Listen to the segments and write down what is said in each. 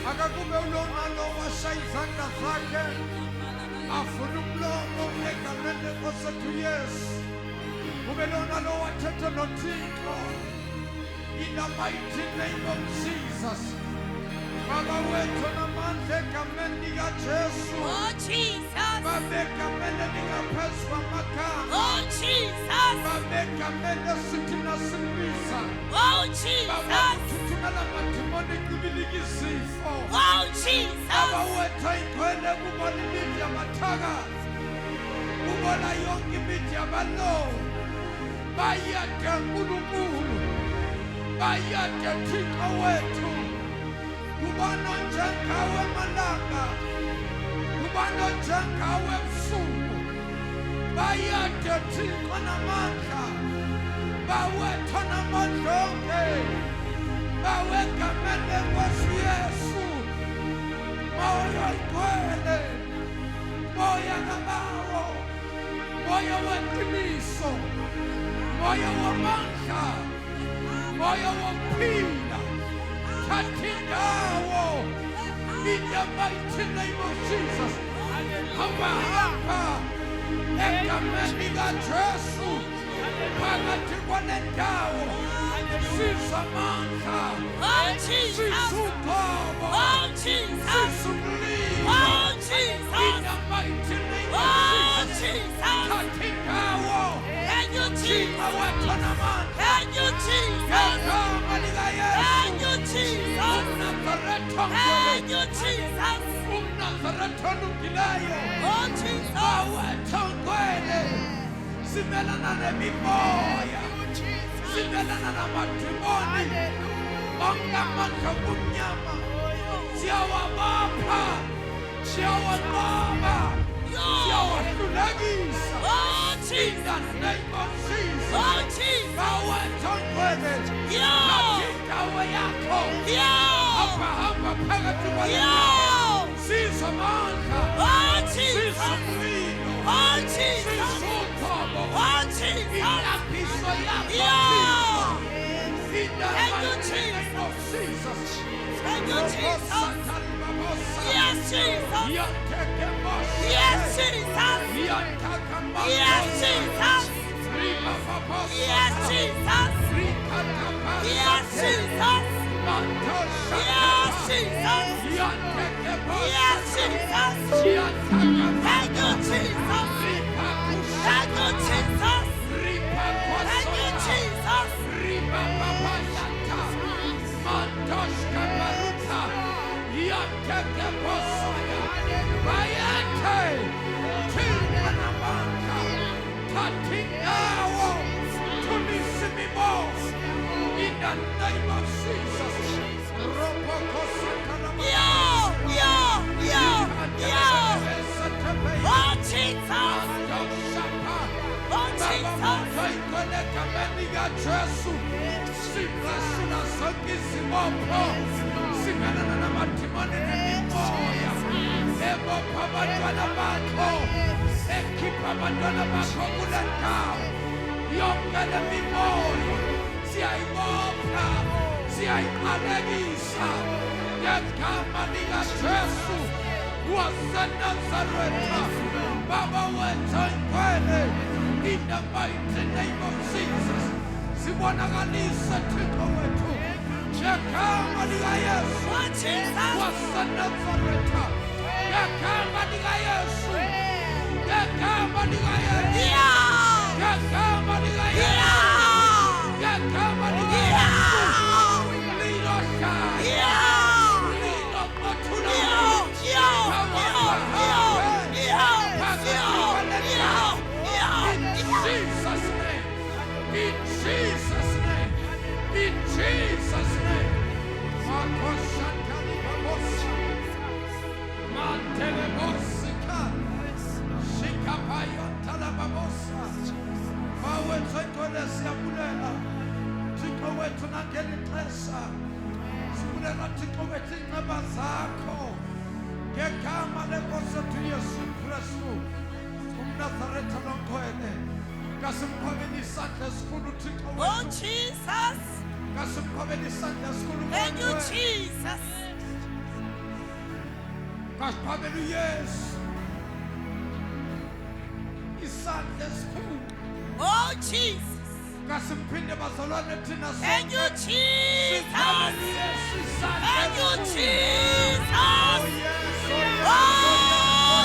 akakupe ulomano washa izandla zakhe afuna umlomo egameni lenkosi Yesu. Kube lona lo wathethe noThixo. In the mighty name of Jesus. Baba wethu namandla egameni likaJesu. Oh Jesus. Babeka mele lingaphezu kwamagama. Oh Jesus. Babeka mele sithi nasimisa. Oh Jesus. Babethuthumela madimoni kubilika izifo. Oh Jesus. Baba wethu ayigcwele kubona imithi yamathakazi. Kubona yonke imithi yabalowo. Bayade uNkulunkulu. Bayade Thixo wethu. Kubona njengawe malanga. Kubona njengawe ebusuku. Bayade Thixo namandla. Bawethu namandla onke. Bawegameni lenkosi Yesu. Moya igcwele. Moya kabawo. Moya weqiniso. Moya wamandla. Moya wokuphila. Thatha indawo. In the mighty name of Jesus. Hamba egameni likaJesu. Phakathi kwanendawo. Sisamandla. Oh Jesus. Sisuphabo. Oh Jesus. Sisumlilo. Oh In Jesus. the mighty name Oh of Jesus. Jesus. Thatha indawo. Thank you Jesus. Thixo wethu namandla. Thank you Jesus. Ngegama likaYesu. Thank you Jesus. UNazaretha Thank you Jesus. UNazaretha olungileyo. Oh Jesus. Bawethu ongcwele. Simelana nemimoya. Simelana namadimoni. Onke amandla obumnyama. Siyawabapha. Siyawanqoba. Siyawahlulekisa. Oh In Jesus. the name of Jesus. Oh Jesus. Bawethu ongcwele. Yo. Thatha indawo yakho. Yo. Hamba phakathi kwabantu. Yo. Sisamandla. Oh Jesus. Sisumlilo. Oh Jesus. Sisuphabo. Oh Jesus. Inambiso yakho. Yo. In the Thank you, mighty name of Jesus. Thank you Jesus. Yes Jesus. Yes Jesus. Yes Jesus. Yes Jesus. Yes Jesus. Yes Jesus. Yes Jesus. Thank you Jesus. Thank you Jesus. Thank you Jesus. In the name of Jesus. Yo, yo, yo, yo. Oh Jesus. Oh Jesu sibrashuna sonke izibopho simelana namadimoni nemimoya ebopha abantwana bakho ekhipha abantwana bakho kule ndawo yonke le mimoya siyayibopha siyayiqalekisa ngegama likaJesu waseNazaretha Baba wethu ongcwele in the mighty name of Jesus. Sibonakalisa Thixo wethu ngegama likaYesu waseNazaretha ngegama likaYesu ngegama likaYesu ngegama likaYesu ngegama likaYesu lilo shaya lilo qothula in Jesus' name, in Jesus' name. Oh Jesus. Thank you Jesus. Yes. isandla esikhulu. Oh, Jesus. Kasiphinde bazalwane thina Thank you, Jesus. Sithabalile isandla Thank you, esikhulu. Jesus. Oh yes, oh yes, Oh,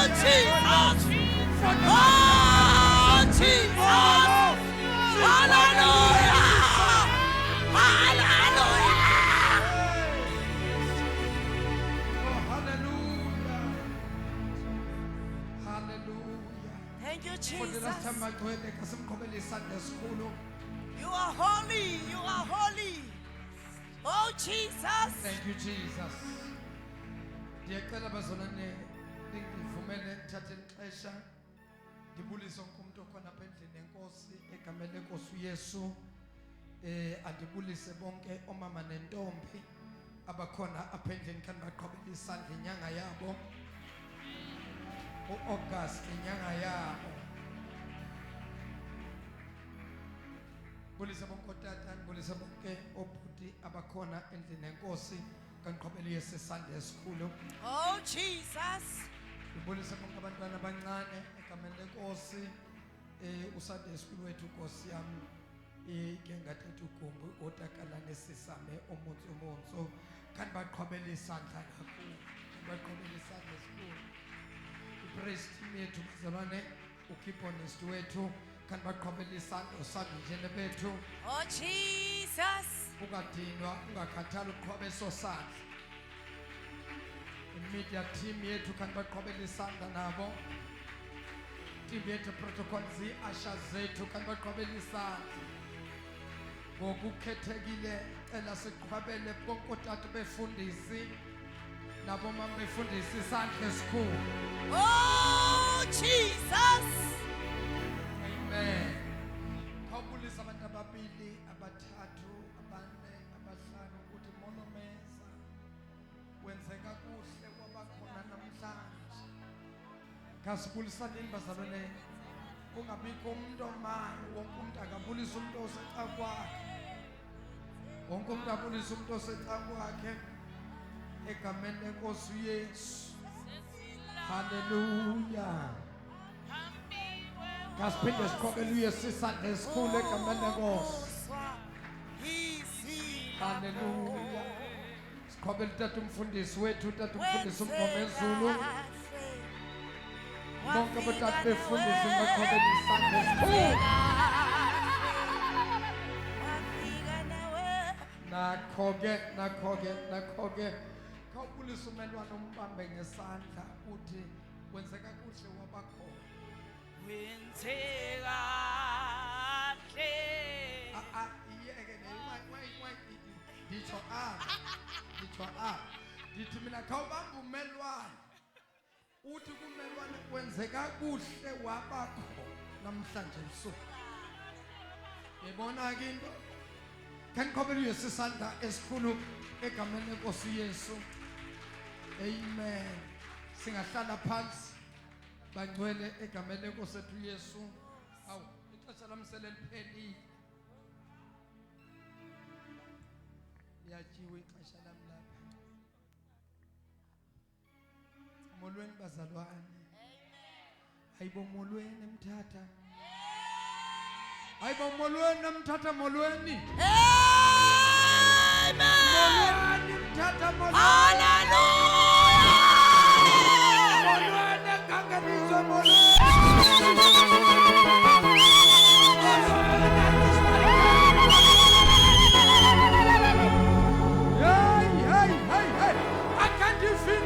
yes, Jesus. For the Oh, Jesus. Hallelujah. Hallelujah. Oh, hallelujah. Hallelujah. Thank you, For the last time Jesus. magcwele kasimqhubele isandla esikhulu. You are holy. You are holy. Oh, Jesus. Thank you, Jesus. Ndiyacela bazalwane ningivumele ngithathe ixesha ndibulise wonke umuntu okhona apha endlini enkosi egameni lenkosi uYesu. Andibulise bonke omama nentombi abakhona apha endlini kanti baqhubela isandla inyanga yabo. U-August inyanga yabo. Bulise bonke otata, bulise bonke obhuti abakhona endlini enkosi kanqhubela uYesu isandla esikhulu. Oh, Jesus. Ngibulise bonke abantwana abancane egameni lenkosi. Usande esikhulu wethu Nkosi yami ke ngathetha ugumbu otakalane sisame omonso kanti baqhubela isandla kakhulu. Baqhubela isandla esikhulu. Praise team yethu bazalwane uKiponist wethu kanti baqhubela isandla usandile bethu. Oh, Jesus. Ungadinwa ungakhathali uqhubela eso sandla. Media team yethu kanti baqhubela isandla nabo. Team yethu protocol zi-asha zethu kanti baqhubela isandla. Ngokukhethekile cela siqhubele bonke otata befundisi nabo mama befundisi isandla esikhulu. Oh, Jesus. Amen. Khawubulisa abantu ababili abathathu abane abahlanu ukuthi monomeza wenzeka kuhle kwabakhona namhlanje. Kasibulisaneni bazalwane kungabikho umuntu omayo wonke umuntu akabulisa umuntu osecakwakhe. Wonke umuntu abulisa umuntu osecakwakhe egameni lenkosi uYesu. Hallelujah. Kasiphinde siqhubele uYesu isandla esikhulu egameni lenkosi. Hallelujah. Siqhubele utata umfundisi wethu, utata umfundisi uMgomezulu. Bonke abatata befundisi baqhubele isandla esikhulu. Nakho-ke khawubulisa umelwane umbambe ngesandla uthi wenzeka kuhle wabakhona. Iyeke nditsho ndithi mina khawubamba umelwane uthi kumelwane wenzeka kuhle wabakho namhlanje ebusuku. Yibona ke into kanqhubela uYesu isandla esikhulu egameni lenkosi uYesu. Amen. Singahlala phansi bangcwele egameni lenkosi ethu uYesu. Awu ixesha lamsele liphelile. Liyajiwe ixesha lami lapha. Molweni bazalwane. Hayibo molweni mthatha. Hayibo molweni mthatha molweni. Amen. Molweni mthatha molweni. Hallelujah. Molweni ganganizo molweni. Hey. I can't defeat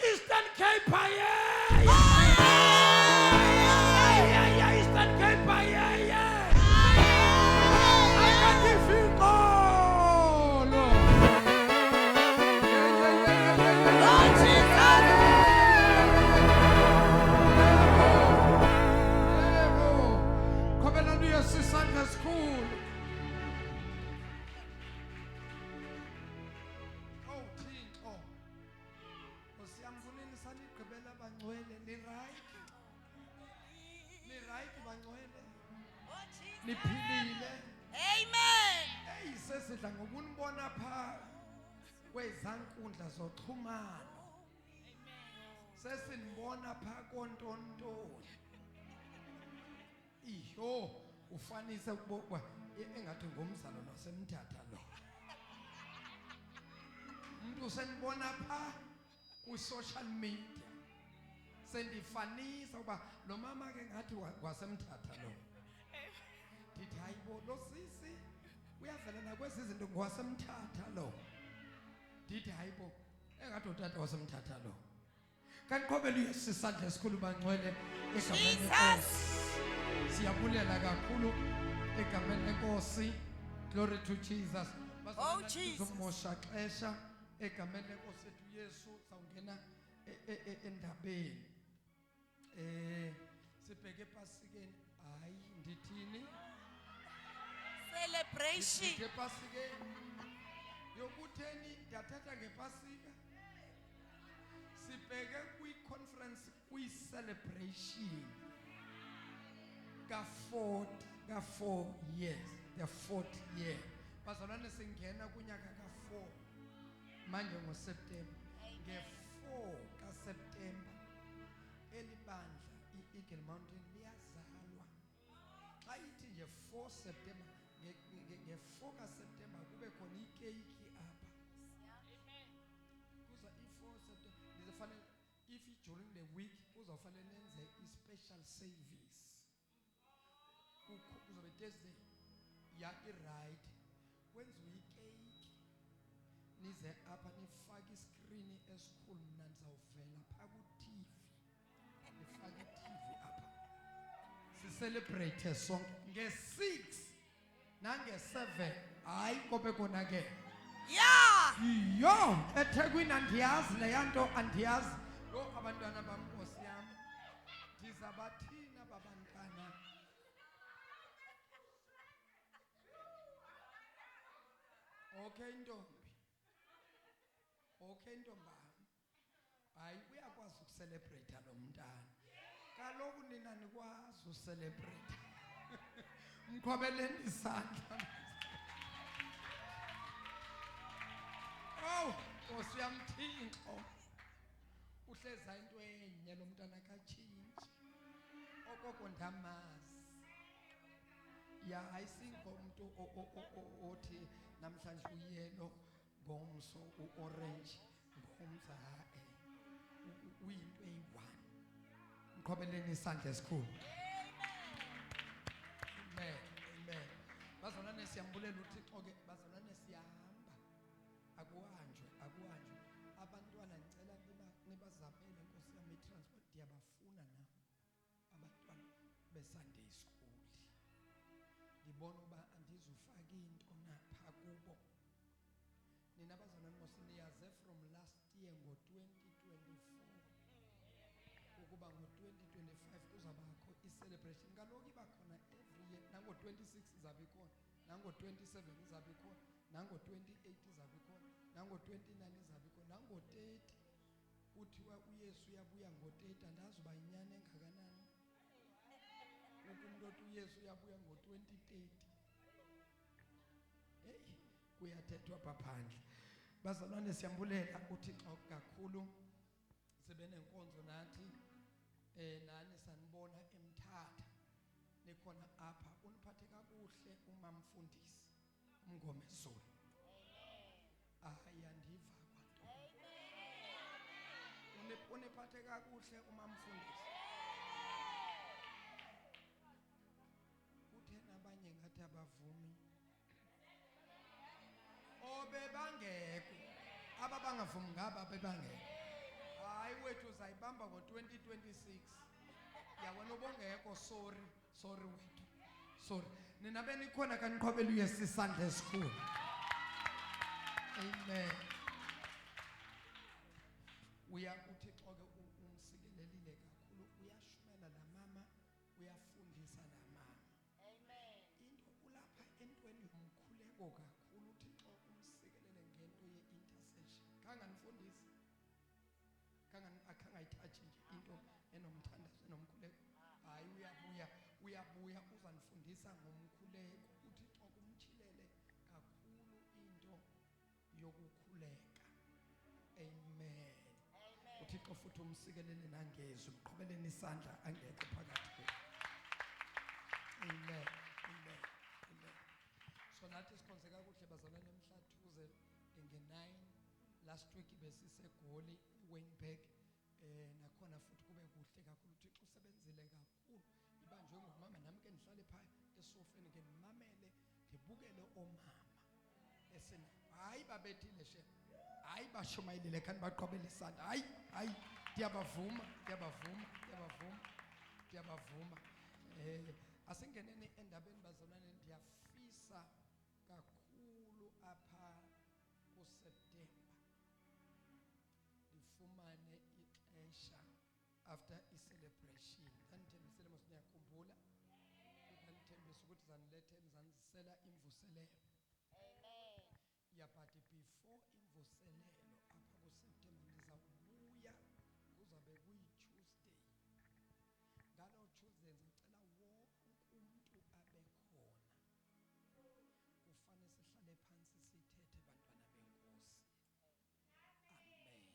Eastern Cape. Eastern Cape. I can't defeat all. Oh, Jesus. Come on, do your sister school. niphilile. Amen. Hey sesidla ngokunibona pha kwezankundla zoxhumano. Sesinibona pha kontontoni. Iyo ufanise ukubokwa engathi ngomzalo nosemthatha lo. Umuntu senibona pha ku social media. Sendifanisa uba lo mama ke ngathi wasemthatha lo. Dithi hayibo lo sisi uyavela nakwezi izinto ngwasemthatha lo. Dithi hayibo engathi utata wasemthatha lo. Kaniqhobela uYesu isandla esikhulu bangcwele egameni lenkosi. Siyabulela kakhulu egameni lenkosi. Glory to Jesus. Oh Jesus. Uzomosha xesha egameni lenkosi ethu Yesu sawungena endabeni. Sibheke ePasikeni. Hayi ndithini? Celebration. Sibheke ePasikeni. Yokutheni ndathatha ngePasika. Sibheke kwi-conference kwi-celebration ka-4 years, the 4th year. Bazalwane singena kunyaka ka-4 manje ngoSeptember. Nge-4 kaSeptember elibandla i-Eagle Mountain liyazalwa. Xa ithi nje 4 September nge-4 kaSeptember kube khona ikeyiki apha. Kuza i-4 September nizofanele if during the week kuzofanele nenze i-special service. Kuzobe Thursday ya i-right kwenziwe ikeyiki nize apha nifake iskrini esikhulu mna ndizawuvela pha ku-TV nifake i-TV apha sicelebrate sonke nge-6 nange-7 hayi kobe konakele. Yeah. Yo eThekwini andiyazi leya nto andiyazi. Yo abantwana bam Nkosi yam ndizabathina babantwana. Okay ntombi. Okay ntombami. Hayi uyakwazi ukucelebrate lo mntana. Kaloku nina nikwazi ucelebrate. Mqhobeleni isandla. Oh, Nkosi yam Thixo. Uhleza into enye lo mntana katshintshi. Okoko ndamazi. Ya ayisingo umuntu othi namhlanje uyelo ngomso uorange ngomza uyinto eyi-1. Mqhobeleni isandla esikhulu. Amen. Amen. Bazalwane siyambulela uThixo ke bazalwane siyahamba. Akuhanjwe. Abantwana ngicela nibazamele Nkosi yami i-transport ndiyabafuna na abantwana be-Sunday school. Ngibona uba andizufaka into napha kubo. Nina bazalwane Nkosi niyaze from last year ngo-2024 ukuba ngo-2025 kuzabakho i-celebration. Kaloku iba khona every year. Nango-26 izabe ikhona, nango-27 izabe ikhona, nango-28 izabe ikhona, nango-29 izabe ikhona, nango-30 kuthiwa uYesu uyabuya ngo-30. Andazi uba inyani engakanani. Umuntu othi uYesu uyabuya ngo-2030. Hey kuyathethwa apha phandle. Bazalwane siyambulela uThixo kakhulu. Sibe nenkonzo nathi nani sanibona eMthatha nikhona apha. Uniphathe kakuhle umamfundisi uMngomezulu. Ayandiva kwanto. Uniphathe kakuhle umamfundisi. Kuthena abanye ngathi abavumi. Obebangeko ababangavumi ngaba bebangeko. Hayi wethu uzayibamba ngo-2026. Yawena obongeko sorry wethu. Sorry. Nina benikhona kaniqhobela uYesu isandla esikhulu. Amen. Uthixo ke umsikelelile kakhulu. Uyashumela la mama, uyafundisa la mama. Amen. Into ulapha entweni yomkhuleko kakhulu. Uthixo umsikelele ngento ye-intercession. Kanganifundisi. Akangayithathi nje into enomthandazo enomkhuleko. Hayi uyabuya uzanifundisa ngomkhuleko uThixo kumthilele kakhulu into yokukhuleka. Amen. uThixo futhi umsikelele nangezwi uqhubeleni isandla angekho phakathi kwethu. Amen. Amen. Amen. So nathi sikhonze kakuhle bazalwane emhlathuze nge9 last week besisegoli Wynberg nakhona futhi kube kuhle kakhulu uThixo usebenzile kakhulu ibanjwe ngomama nami ke nihlale phaya esofeni ke nimamele ngibukele omama esena hayi babethile she hayi bashumayelile kanti baqhobela isandla hayi ndiyabavuma asingeneni endabeni bazalwane ndiyafisa kakhulu apha kuSeptember ndifumane ixesha after i-celebration ndandithembisele mos niyakhumbula ndandithembisa ukuthi zaniletheni zanizisela imvuselelo. Amen. Yeah, but before imvuselelo apha kuSeptember ndizawubuya kuzabe kuyi-Tuesday. Ngalo Tuesday ngicela wonke umuntu abe khona. Kufanele sihlale phansi sithethe bantwana benkosi. Amen.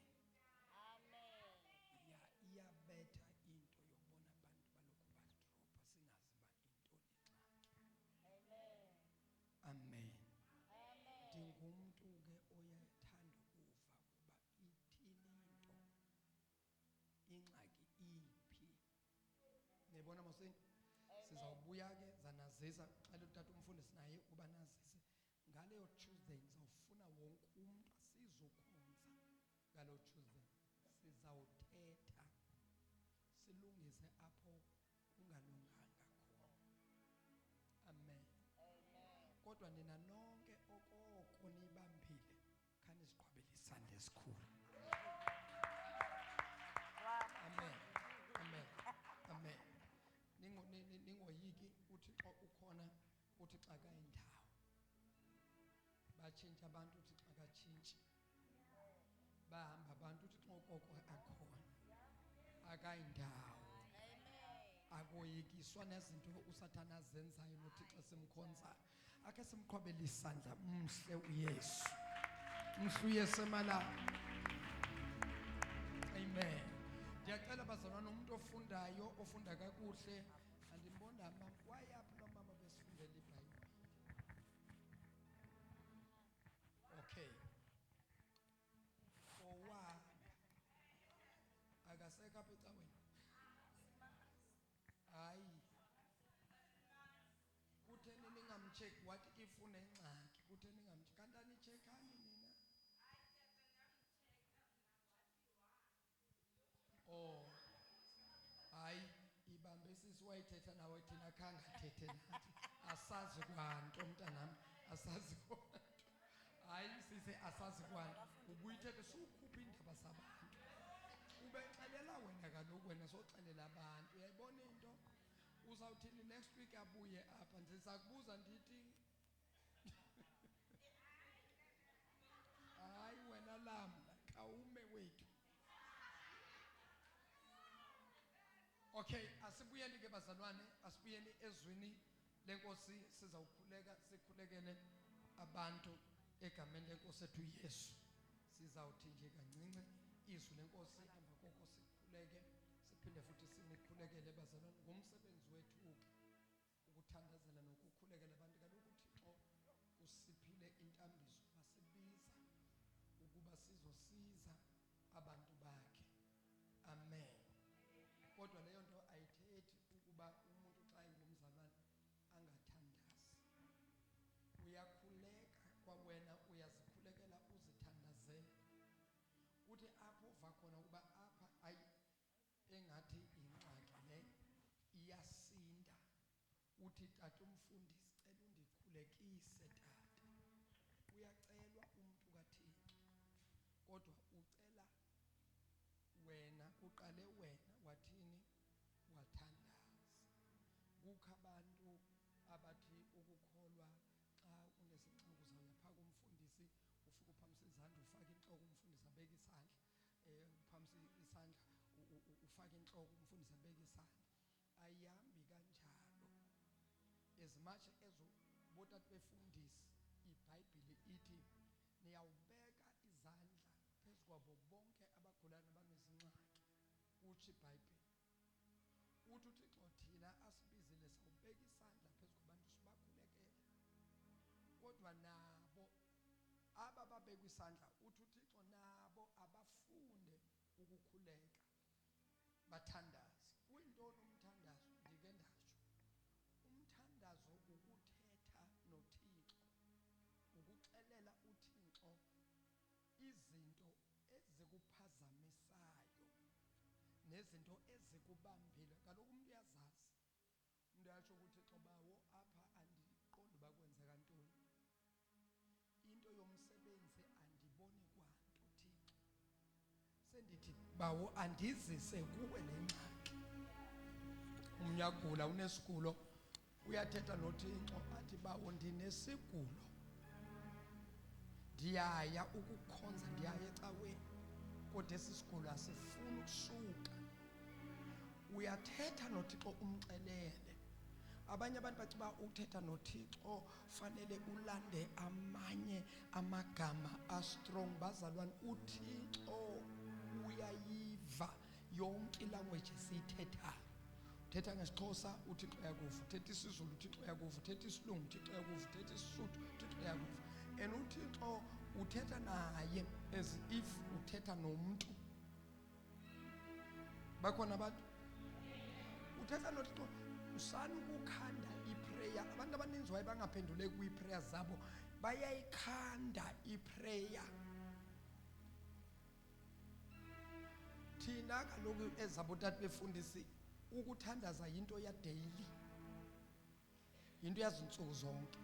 Amen. Ya iyabetha into yobona abantu balokhu badropa singazi ba intoni ingxaki. Amen. Amen. Ndingumuntu ke oyathanda ukuva kuba ithini into ingxaki iphi. Nibona mose sizawubuya ke zanazisa xela utata umfundisi naye kuba nazise ngaleyo Tuesday ngizawufuna wonke umuntu asizokhonza ngalo Tuesday sizawuthetha silungise apho kungalunganga khona. Amen. Kodwa nina nonke okoko nibambile khani siqhwabele isandla esikhulu. Amen. Amen. Amen. Ningoyiki uThixo ukhona uthi xa kayindawo batshintsha abantu uthi xa katshintshi bahamba abantu uthi xa okoko akhona akayindawo. Akoyikiswa nezinto uSathana azenzayo noThixo simkhonzayo. Ake simqhobele isandla umhle uYesu. Mhlu uYesu emalanga. Amen. Ndiyacela bazalwane umuntu ofundayo ofunda kakuhle andimbonda mama wayaphi lo mama besifundela iBhayibheli. Okay. Owa akaseka apha ecaweni. Hayi. Kutheni ningamcheck wathi ifuna ingxaki kutheni ningamcheck kanti anicheckani nina? Oh. Hayi ibambe sisi wayithetha nawe thina khanga thethe nathi asazi kwanto mntanami asazi kwanto. Hayi sisi asazi kwanto ubuyithethe sukhupha indaba zabantu. Ubexelela wena kaloku wena soxelela abantu uyayibona into uzawuthini next week abuye apha ndizakubuza ndithi hayi wena lamla kawume wethu. Okay, asibuyeni ke bazalwane asibuyeni ezwini lenkosi sizawukhuleka sikhulekele abantu egameni lenkosi ethu uYesu. Sizawuthi nje kancinci izwi lenkosi emva koko sikhuleke siphinde futhi sinikhulekele bazalwane ngomsebenzi wethu ukuthandazela nokukhulekela abantu kaloku uThixo usiphile intambiso basibiza ukuba sizosiza abantu bakhe. Amen. Kodwa leyo nto ayithethi ukuba umuntu xa engumzalwane angathandazi. Uyakhuleka kwa wena uyazikhulekela uzithandazele. Uthi apho uva khona ukuba apha ayi engathi ingxaki le iyasinda. Uthi tata umfundisi cela undikhulekise tata. Uyacelwa umuntu kaThixo. Kodwa ucela wena uqale wena wathini wathandaza. Kukho abantu abathi ukukholwa xa unesinxuku uzawuya phaa kumfundisi ufike uphakamisa izandla ufake intloko umfundisi abeke isandla uphakamisa isandla ufake intloko umfundisi abeke isandla. Ayihambi kanjalo as much as botata befundisi iBhayibheli ithi niyawubeka izandla phezu kwabo bonke abagulayo abanezingxaki uthi iBhayibheli uthi uThixo thina asibizile sawubeka isandla phezu kwabantu sibakhulekele kodwa nabo abababeka isandla uthi uThixo nabo abafunde ukukhuleka bathandaze. Kuyintoni umthandazo? Ndike ndasho umthandazo ukuthetha noThixo, ukuxelela uThixo izinto ezikuphazamisayo nezinto ezikubambile. Kaloku umuntu uyazazi, umuntu yasho ukuthi Thixo bawo apha andiqondi bakwenzeka ntoni, into yomsebenzi andiboni kwanto Thixo, sendithi bawo andizise kuwe lengxaki. Umnyagula unesigulo uyathetha noThixo athi bawo ndinesigulo, ndiyaya ukukhonza, ndiyaya ecaweni kodwa esisigulo asifuni ukusuka. Uyathetha noThixo umxelele. Abanye abantu bathi ba uthetha noThixo fanele ulande amanye amagama a-strong. Bazalwane, uThixo uyayiva yonke language esiyithethayo. Uthetha ngesiXhosa uThixo uyakuva, uthetha isiZulu uThixo uyakuva, uthetha isilungu uThixo uyakuva, uthetha isisuthu uThixo uyakuva. And uThixo uthetha naye as if uthetha nomuntu. Bakhona abantu uthetha noThixo usana ukukhanda iprayer. Abantu abaninzi waye bangaphenduleki kwiprayer zabo, bayayikhanda iprayer. Thina kaloku ezabotata befundisi ukuthandaza into ya daily, into yazinsuku zonke.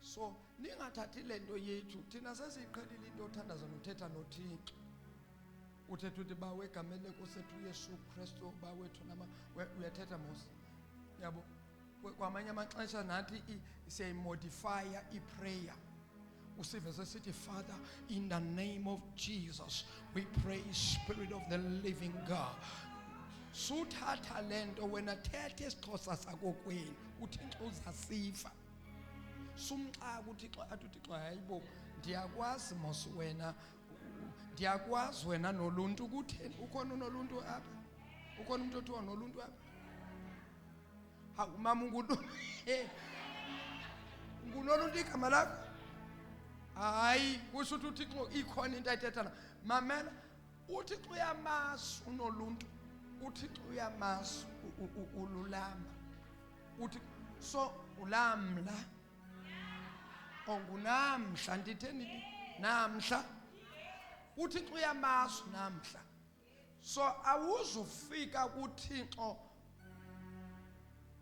So ningathathi lento yethu thina sesiyiqhelile into othandaza nothetha noThixo. Uthetha uthi bawe egameni lenkosi yethu uYesu Kristu bawethu nama uyathetha mos. Yabo kwamanye amaxesha nathi siyayimodifya iprayer. Usive sesithi Father, in the name of Jesus we pray, Spirit of the living God. Suthatha lento wena thethe isiXhosa sakho kwenu uThixo uzasifa. Sumxaka uThixo athi uThixo hayibo ndiyakwazi mos wena, ndiyakwazi wena noluntu. Ukutheni? Ukhona unoluntu apha? Ukhona umuntu othiwa noluntu apha? Hawu mama ngunoluntu igama lakho? Hayi kusho ukuthi uThixo ikhona into ayithethana. Mamela, uThixo uyamazi unoluntu, uThixo uyamazi ululama. Uthi so ulamla ongunamhla, nditheni namhla. uThixo uyamazi namhla. So awuzufika kuThixo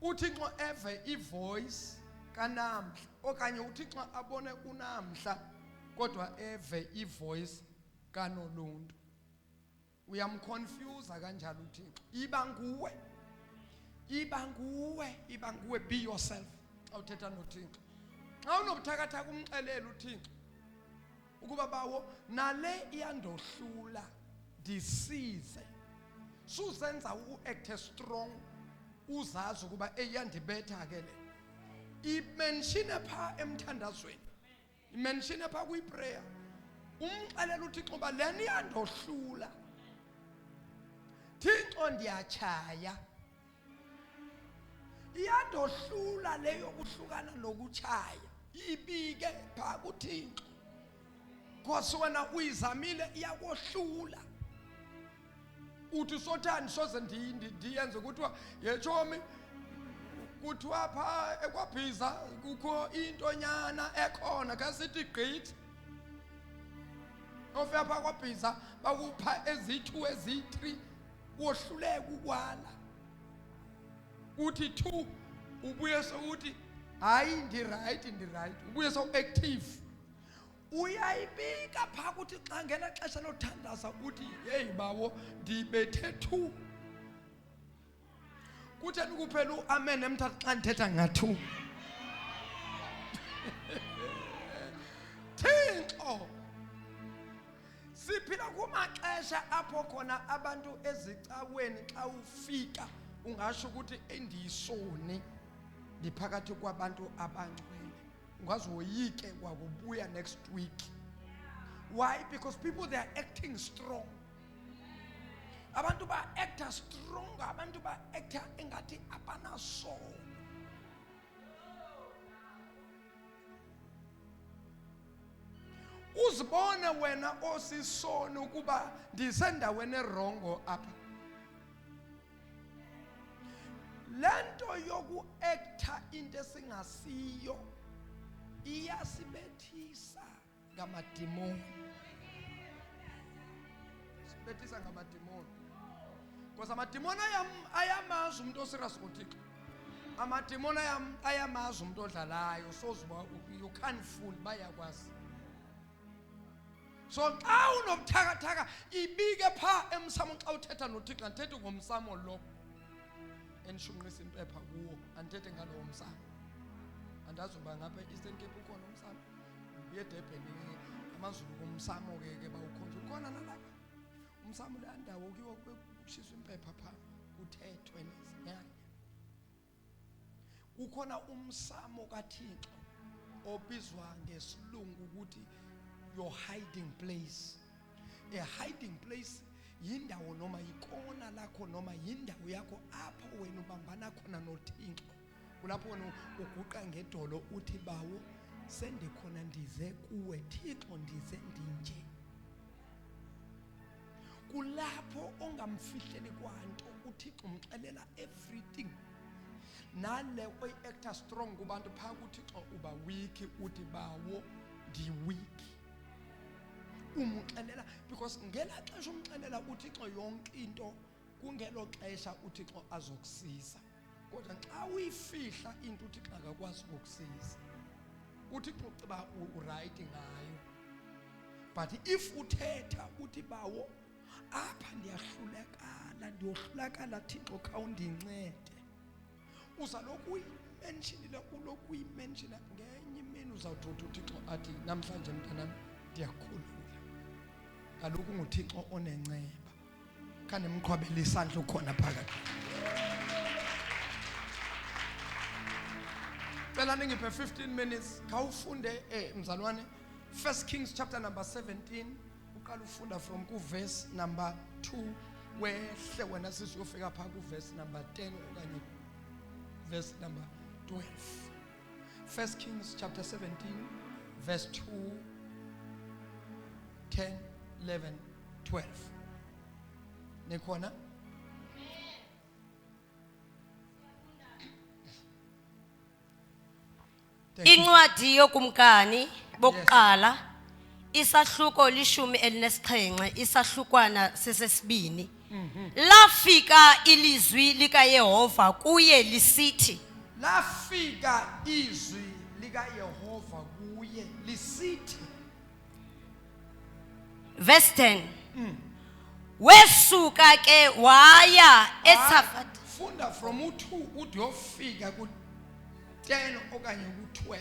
uThixo eve ivoice kanamhla okanye uThixo abone kunamhla kodwa eve ivoice kanoluntu. Uyamconfuse kanjalo uThixo. Iba nguwe, be yourself. Awuthetha noThixo xa unobuthakathaka umxelele uThixo ukuba bawo nale iyandohlula ndisize. Suzenza uact strong, uzazi ukuba eyandibetha ke le. Imenshine pha emthandazweni, imenshine pha kwiprayer. Umxelele uThixo ba leni iyandohlula. Thixo ndiyatshaya. Iyandohlula leyo kuhlukana nokutshaya. Ibike pha kuThixo. Because wena uyizamile iyakohlula. Uthi sothani soze ndiyenze kuthiwa yechomi kuthiwa pha ekwabhiza kukho intonyana ekhona kasithi gqithi. Ofika pha kwabhiza bakupha ezi2 ezi3 wohluleka ukwala. Uthi 2 ubuye sewuthi hayi ndiright. Ubuye sewu-active. Uyayibika pha kuthi xa ngela xesha lothandaza uthi hey bawo ndibethe 2. Kutheni kuphela uamen emthatha xa ndithetha nga2? Thixo siphila kumaxesha apho khona abantu ezicaweni xa ufika ungasho ukuthi endiyisoni ndiphakathi kwabantu abangcwele. Ungaze woyike kwakubuya next week. Why? Because people, they are acting strong. Abantu ba actor strong, abantu ba actor engati abana soul. Uzibona wena osisona ukuba ndisendaweni erongo apha. Lento yoku actor into esingasiyo iyasibethisa ngamademoni. Sibethisa ngamademoni. Because amademoni ayamazi umuntu oserious ngoThixo. Amademoni ayamazi umuntu odlalayo, so you can't fool bayakwazi. So xa unobuthakathaka ibike pha emsamo xa uthetha noThixo, anthethe ngomsamo lo enishunqisa impepha kuwo, anthethe ngalowo msamo. Andazoba ngapha eEastern Cape ukhona umsamo, uye Durban amazulu komsamo ke bawukhonza ukhona nalapha umsamo le ndawo kiwo kushiswa impepha pha kuthethwe nezinyanya. Ukhona umsamo kaThixo obizwa ngesilungu ukuthi your hiding place. A hiding place yindawo noma ikona lakho noma yindawo yakho apho wena ubambana khona noThixo. Kulapho wena uguqa ngedolo uthi bawo sendikhona ndize kuwe Thixo, ndize ndinje. Kulapho ongamfihleli kwanto uThixo umxelela everything. Nale way actor strong kubantu phaka uThixo uba weak uthi bawo ndi weak. Umxelela because ngela xesha umxelela uThixo yonke into kungelo xesha uThixo azokusiza. Kodwa xa uyifihla into uThixo akakwazi ukukusiza. uThixo uba uright ngayo. But if uthetha uthi bawo apha ndiyohlulakala Thixo khawundincede. Uzaloku uyimentionile uloku uyimenshina ngenye imini uzawuthola uThixo athi namhlanje mntanami ndiyakhulula. Kaloku nguThixo onenceba. Kane mqhwabela isandla ukhona phakathi. Cela ningiphe 15 minutes khawufunde mzalwane 1 Kings chapter number 17 uqala ufunda from ku verse number 2 wehle wena sisiyofika pha ku verse number 10 okanye verse number 12. 1 Kings chapter 17 verse 2 10 11 12. Nikhona? Incwadi yokumkani bokuqala isahluko 17 isahlukwana sesesibini. Lafika ilizwi lika Yehova kuye lisithi. Lafika izwi lika Yehova kuye lisithi. Verse 10. Wesuka ke waya eThafat. Funda from u2 udiyofika ku 10 okanye ku 12.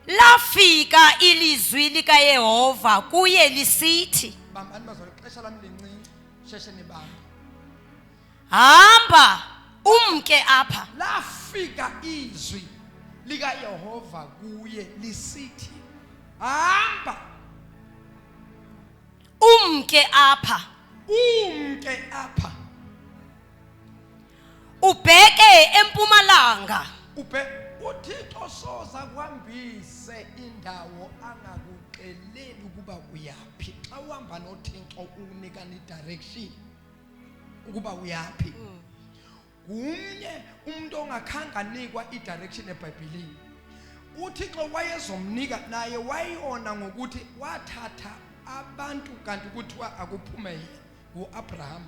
Lafika ilizwi lika Yehova kuye lisithi. Bambani bazolo xesha lami lincinci sheshe nibamba. Hamba umke apha. Lafika izwi lika Yehova kuye lisithi. Hamba umke apha. Umke apha. Ubheke empumalanga. uThixo soza kuhambise indawo angakuxeleli ukuba uyaphi. Xa uhamba noThixo unika ni direction ukuba uyaphi. Umnye umuntu ongakhanga anikwa idirection eBhayibhelini. uThixo wayezomnika naye wayiona ngokuthi wathatha abantu kanti kuthiwa akuphume yena uAbraham.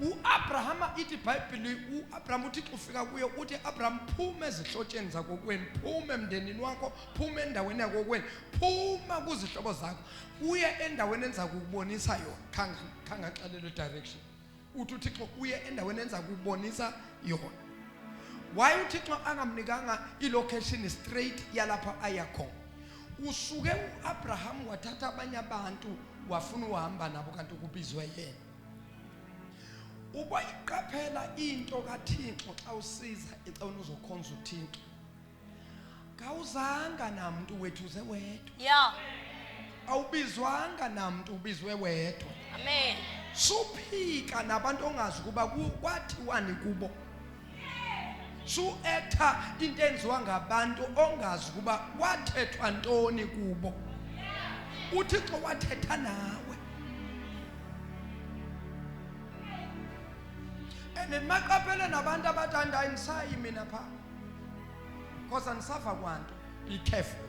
uAbraham ithi iBhayibheli uAbraham uThixo ufika kuye uthi Abraham phuma ezihlotsheni zakho kweni, phuma emndenini wakho, phuma endaweni yakho kweni, phuma kuzihlobo zakho uye endaweni enza ukubonisa yona. Khanga xelele direction. Uthi uThixo uye endaweni enza ukubonisa yona. Why uThixo angamnikanga ilocation straight yalapha ayakhona? Usuke uAbraham wathatha abanye abantu wafuna uhamba nabo kanti kubizwe yena. Ubayiqaphela into kaThixo xa usiza ecawuni uzokhonza uThixo. Kawuzanga namuntu wethuze wedwa. Yeah. Awubizwanga namuntu ubizwe wedwa. Amen. Suphika nabantu ongazi kuba kwathiwani kubo. Su actor into enziwa ngabantu ongazi kuba kwathethwa ntoni kubo. uThixo wathetha nawe. And maqaphele nabantu abathanda insayi mina pha. Because andisafa kwanto. Be careful.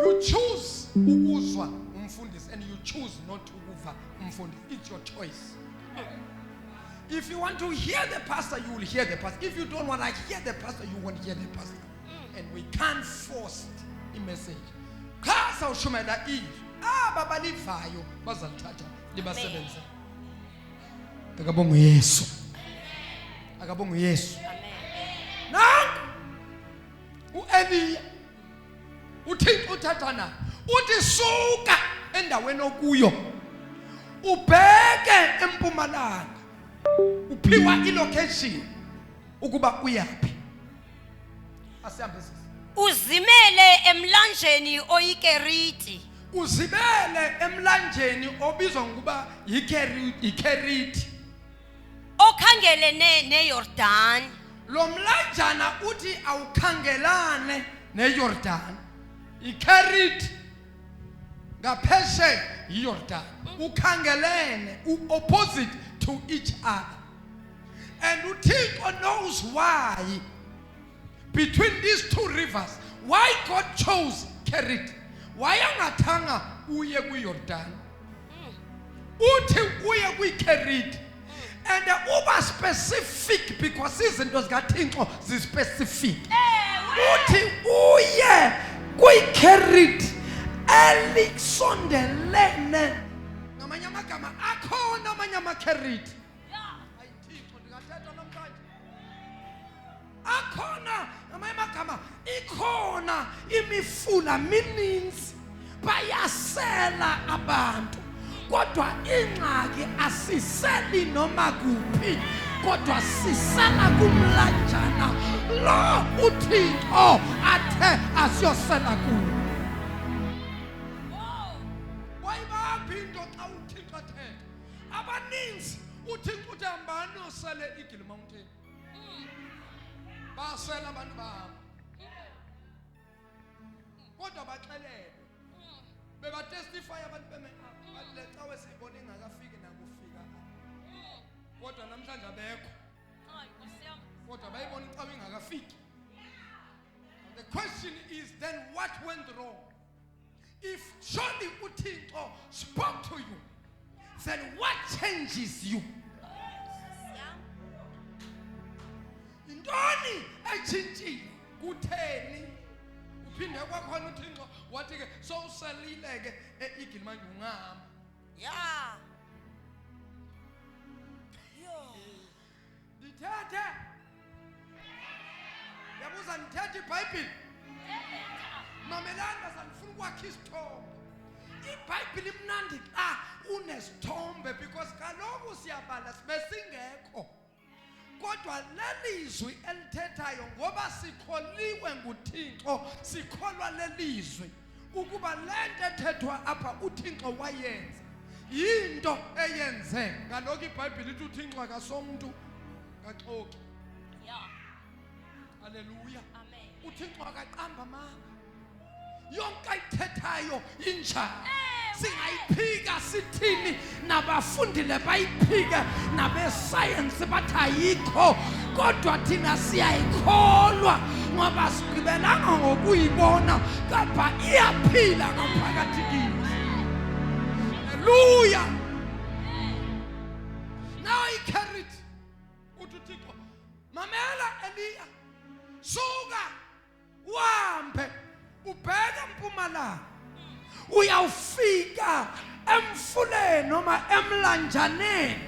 You choose ukuzwa umfundisi and you choose not to ukuva umfundisi. It's your choice. If you want to hear the pastor, you will hear the pastor. If you don't want to hear the pastor, you won't hear the pastor. And we can't force the message. Kasa ushumela baba livayo bazalithatha libasebenze. Akabonga Yesu. Akabonga Yesu. Amen. Nanku uEliya uThixo uthatha na uthi suka endaweni okuyo ubheke empumalanga uphiwa ilocation ukuba uyapi. Asihambe sisi. Uzimele emlanjeni oyikeriti. Uzibele emlanjeni obizwa ngokuba yikeriti. Okhangelene neYordan. Lo mlanjana uthi awukhangelane neYordan. Ikeriti ngapheshe yiYordan. Ukhangelene opposite to each other. And uThixo knows why between these two rivers, why God chose Kerit. Why angathanga uye kuYordan? Uthi uye kuKerit. And uba specific because izinto zikaThixo zispecific. Uthi uye kuKerit elisondelene. Ngamanye amagama akhona amanye amaKerit. Ayithixo ndingathetha namhlanje. Akhona ngamanye amagama ikhona imifula mininzi bayasela abantu. Kodwa ingxaki asiseli noma kuphi kodwa sisela kumlanjana lo uThixo athe asiyosela kuwo. Wayibaphi into xa uThixo athetha? Abaninzi uThixo uthi hambani osele iGill Mountain. Basela abantu babo. Kodwa baxelele. Beba testify abantu bemeka. Lexa wesibona ingakafiki nakufika. Kodwa namhlanje abekho. Kodwa bayibona icawa ingakafiki. The question is then what went wrong? If surely uThixo spoke to you, then what changes you? Intoni echinchile kutheni? Uphinde kwakhona uThixo wathi ke sowusalile ke iGill manje ungahamba. Yeah. Yo. Ndithethe. Yabuza ndithethe iBhayibhile. Mamelanga sanifuna ukwakha isithombe. iBhayibhile imnandi xa unesithombe because kaloku siyabala sibe singekho. Kodwa lelizwi elithethayo ngoba sikholiwe nguThixo sikholwa lelizwi ukuba lento ethethwa apha uThixo wayenza yinto eyenze ngalokho iBhayibhile ithi uThixo akasomntu kaxoki. Yeah. Haleluya. Amen. uThixo akaqamba amanga. Yonke ayithethayo injalo. Singayiphika sithini nabafundile bayiphike nabesayensi bathi ayikho kodwa thina siyayikholwa ngoba sigqibelanga ngokuyibona kodwa iyaphila ngaphakathi kithi. Haleluya. Now iKerit uthi uThixo mamela Eliya suka uhambe ubheke empumalanga uyawufika emfuleni noma emlanjaneni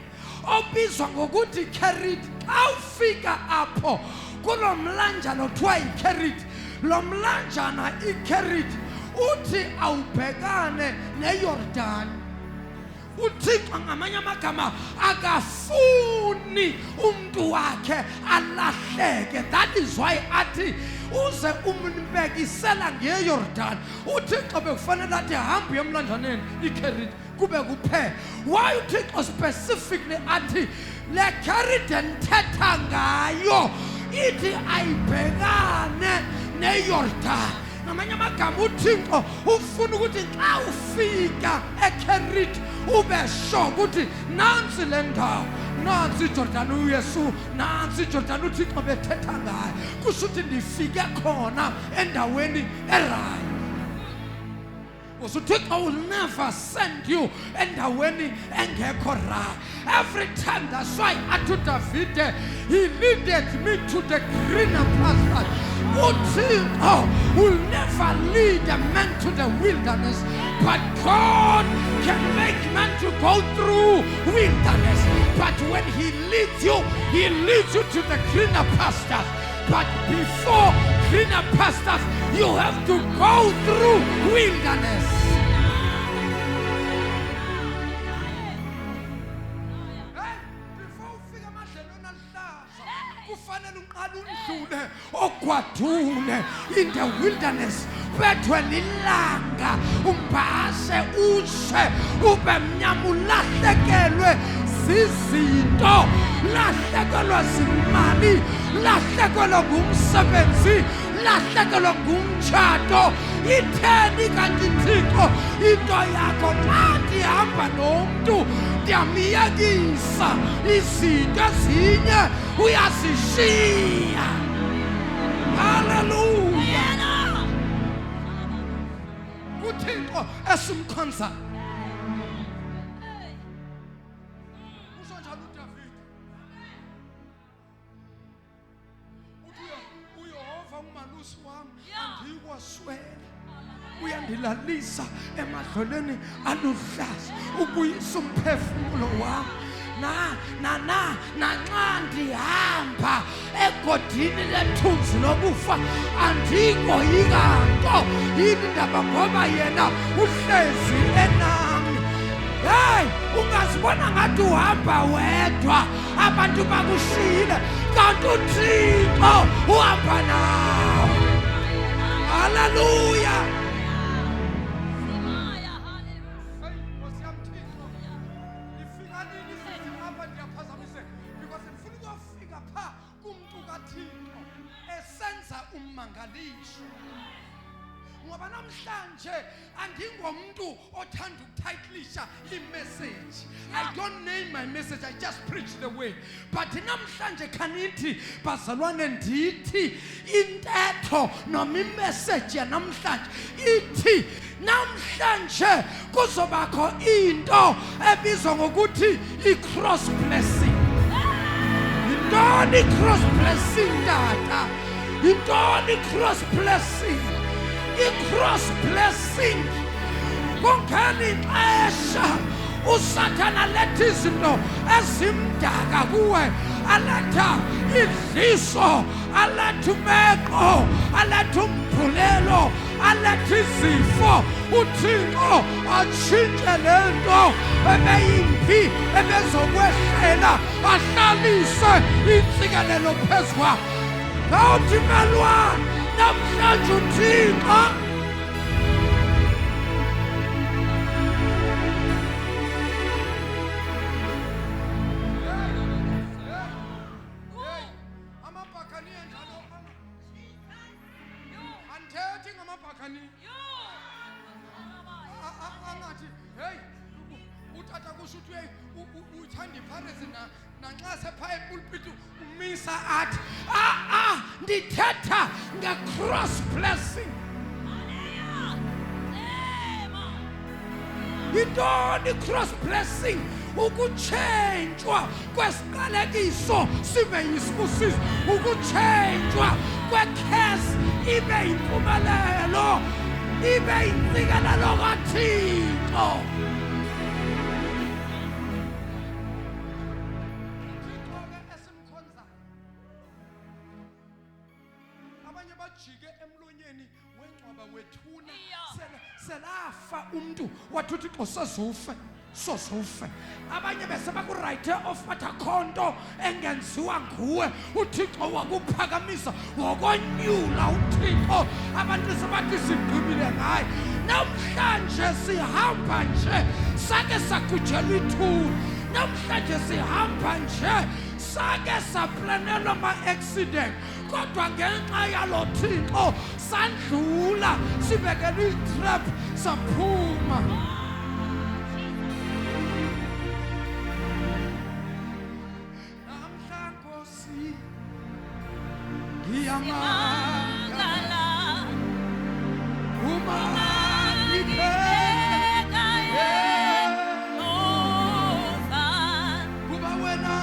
obizwa ngokuthi Kerit. Xa ufika apho kulo mlanjana othiwa iKerit, lo mlanjana iKerit uthi awubhekane neYordan. uThixo ngamanye amagama akafuni umuntu wakhe alahleke. That is why athi uze umbekisela ngeYordan. uThixo bekufanele athi hamba emlanjwaneni iKeriti kube kuphela. Why uThixo specifically athi le Keriti ndithetha ngayo ithi ayibhekane neYordan? Ngamanye amagama uThixo ufuna ukuthi xa ufika eKeriti ube sure ukuthi nansi le ndawo, nansi iJordan uYesu, nansi iJordan uThixo bethetha ngayo. Kusho ukuthi ndifike khona endaweni erayi. uThixo will never send you endaweni engekho right. Every time, that's why athi David, he leaded me to the greener pastures. uThixo will never lead a man to the wilderness, but God can make man to go through wilderness. But when he leads you to the greener pastures. But before greener pastures, you have to go through wilderness. Before ufika emadlelweni aluhlaza, kufanele uqale undlule ogwadule in the wilderness. Bethwe lilanga, umbase ushe, ube mnyama, ulahlekelwe zizinto, lahlekelwe zimali, lahlekelwe ngumsebenzi, lahlekelwe ngumtshato. Itheni kanti Thixo into yakho xa ndihamba nomntu ndiyamyekisa, izinto ezinye uyazishiya. Hallelujah. uThixo esimkhonza usonjalo uDavid uYehova umalusi wami andikwaswela, uyandilalisa emadlelweni aluhlaza, ubuyisa umphefumulo wami. Nanxa ndihamba egodini lethunzi lokufa andingoyika nto. Yini ndaba? Ngoba yena uhlezi enami. Hey, ungazibona ngathi uhamba wedwa, abantu bakushiyile, kanti uThixo uhamba nawe. Hallelujah. Ngoba namhlanje andingomuntu othanda ukutitlisha imessage. I don't name my message, I just preach the way. But namhlanje khanithi bazalwane ndithi intetho noma imessage yanamhlanje ithi namhlanje kuzobakho into ebizwa ngokuthi i-cross blessing. Yintoni i-cross blessing tata? Yintoni i-cross blessing? I-cross blessing kungena ixesha uSathane aletha izinto ezimdaka kuwe, aletha idliso, aletha umeqo, aletha umbhulelo, aletha izifo. uThixo atshintshe lento ebeyimbi ebezokwehlela, ahlalise intsikelelo phezu kwakho. Ngawuthi melwane namhlanje uThixo amabhakani enjalo andithethi ngamabhakani angathi hey utata kusho ukuthi uthanda iPirates nanxa sephaya epulpiti umisa athi ndithetha nge-cross blessing. Yintoni cross blessing? Ukutshentshwa kwesiqalekiso sibe yisibusiso, ukutshentshwa kwekhesi ibe yimpumelelo, ibe yintsikelelo kaThixo. Abanye bajike emlonyeni wengcwaba wethuna selafa umuntu wathi uThixo sezufe. sozufe. Abanye bese bakurayithe off bathi akho nto engenziwa nguwe. uThixo wakuphakamisa ngokonyula uThixo. Abantu sebathi sigqibile ngaye. Namhlanje sihamba nje sake sakujelwa ithuli. Namhlanje sihamba nje sake saplanelwa ama-accident, kodwa ngenxa yalo Thixo sandlula sibekela itrap saphuma. Namhla Nkosi ngiyamangala uma kuba wena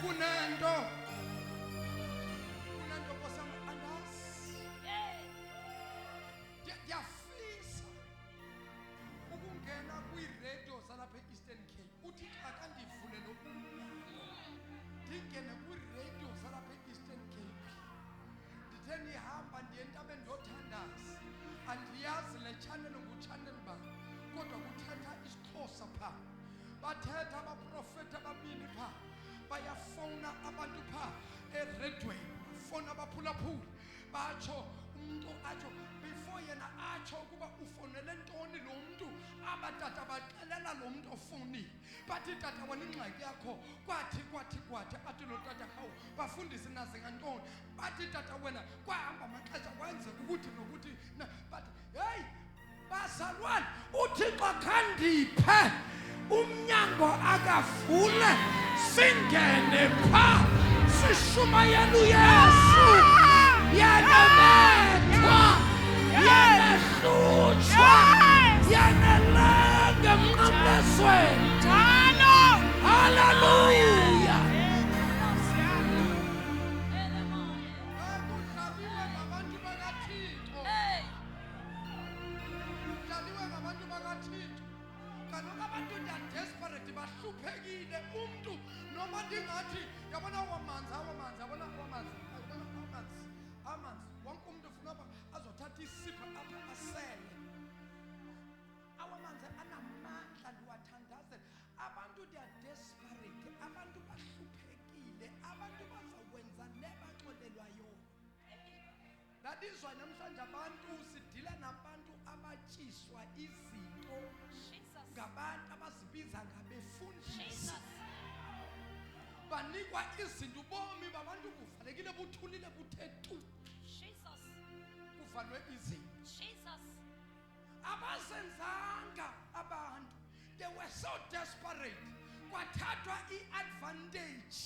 kunento kosam andazi ndiyafisa ukungena kwiiredio zalapha e-Eastern Cape. Uthi xa kandivulele ndingene kwiiredio zalapha e-Eastern Cape, ndithe ndihamba ndiye entabeni ndiyothandaza. Andiyazi le channel nguchannel bani, kodwa kuthetha isiXhosa phaa. Bathetha abaprofeti ababini phaa, bayafona abantu phaa eredweni, bafona abaphulaphuli, batsho umntu atsho before yena atsho ukuba ufonele ntoni lo mntu, abatata baxelela lo mntu ofonile. Bathi tata wena ingxaki yakho kwathi athi lo tata hawu bafundisi naze ngantoni. Bathi tata wena kwahamba amaxesha kwenzeka ukuthi nokuthi bathi heyi bazalwane, uThixo khandiphe umnyango akavule singene phaa sishumayela uYesu. Yanabethwa, yanehlutshwa, yanelanga emnqamlezweni. Haleluya. Kudlaliwe ngabantu bakaThixo. Kudlaliwe ngabantu bakaThixo. Kaloku abantu desperate bahluphekile. Umntu noma ndingathi yabona amanzi wonke umntu ufuna azothatha isipho apha asele. Awamanzi anamandla ndiwathandazela. Abantu desperate, abantu bahluphekile, abantu bazakwenza nebaxolelwa yona. That is why namhlanje abantu sidila nabantu abatyiswa izinto ngabantu abazibiza ngabefundisi. Banikwa izinto ubomi babantu buvalekile buthulile buthe tu. Kuvalwe izinto. Jesus. Abasenzanga abantu. They were so desperate. Kwathathwa i-advantage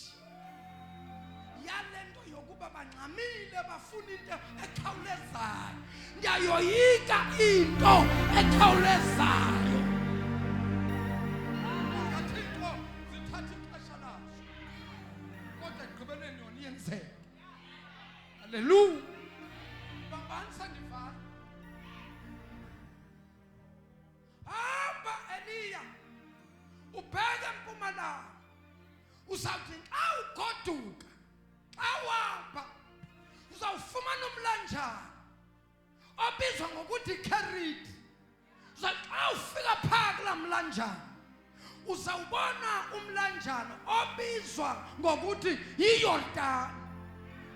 yalento yokuba bangxamile bafuna into ekhawulezayo. Ndiyayoyika into ekhawulezayo. Kathixo zithatha ixesha lazo. Kodwa ekugqibeleni yona iyenzeka. Hallelujah. Bambani sandivala. Hamba Eliya. Ubheke empumalanga. Uzawuthi xa ugoduka, xa wahamba, uzawufumana umlanjana obizwa ngokuthi Keriti. Xa ufika phaa kulaa mlanjana, uzawubona umlanjana obizwa ngokuthi yiYordani.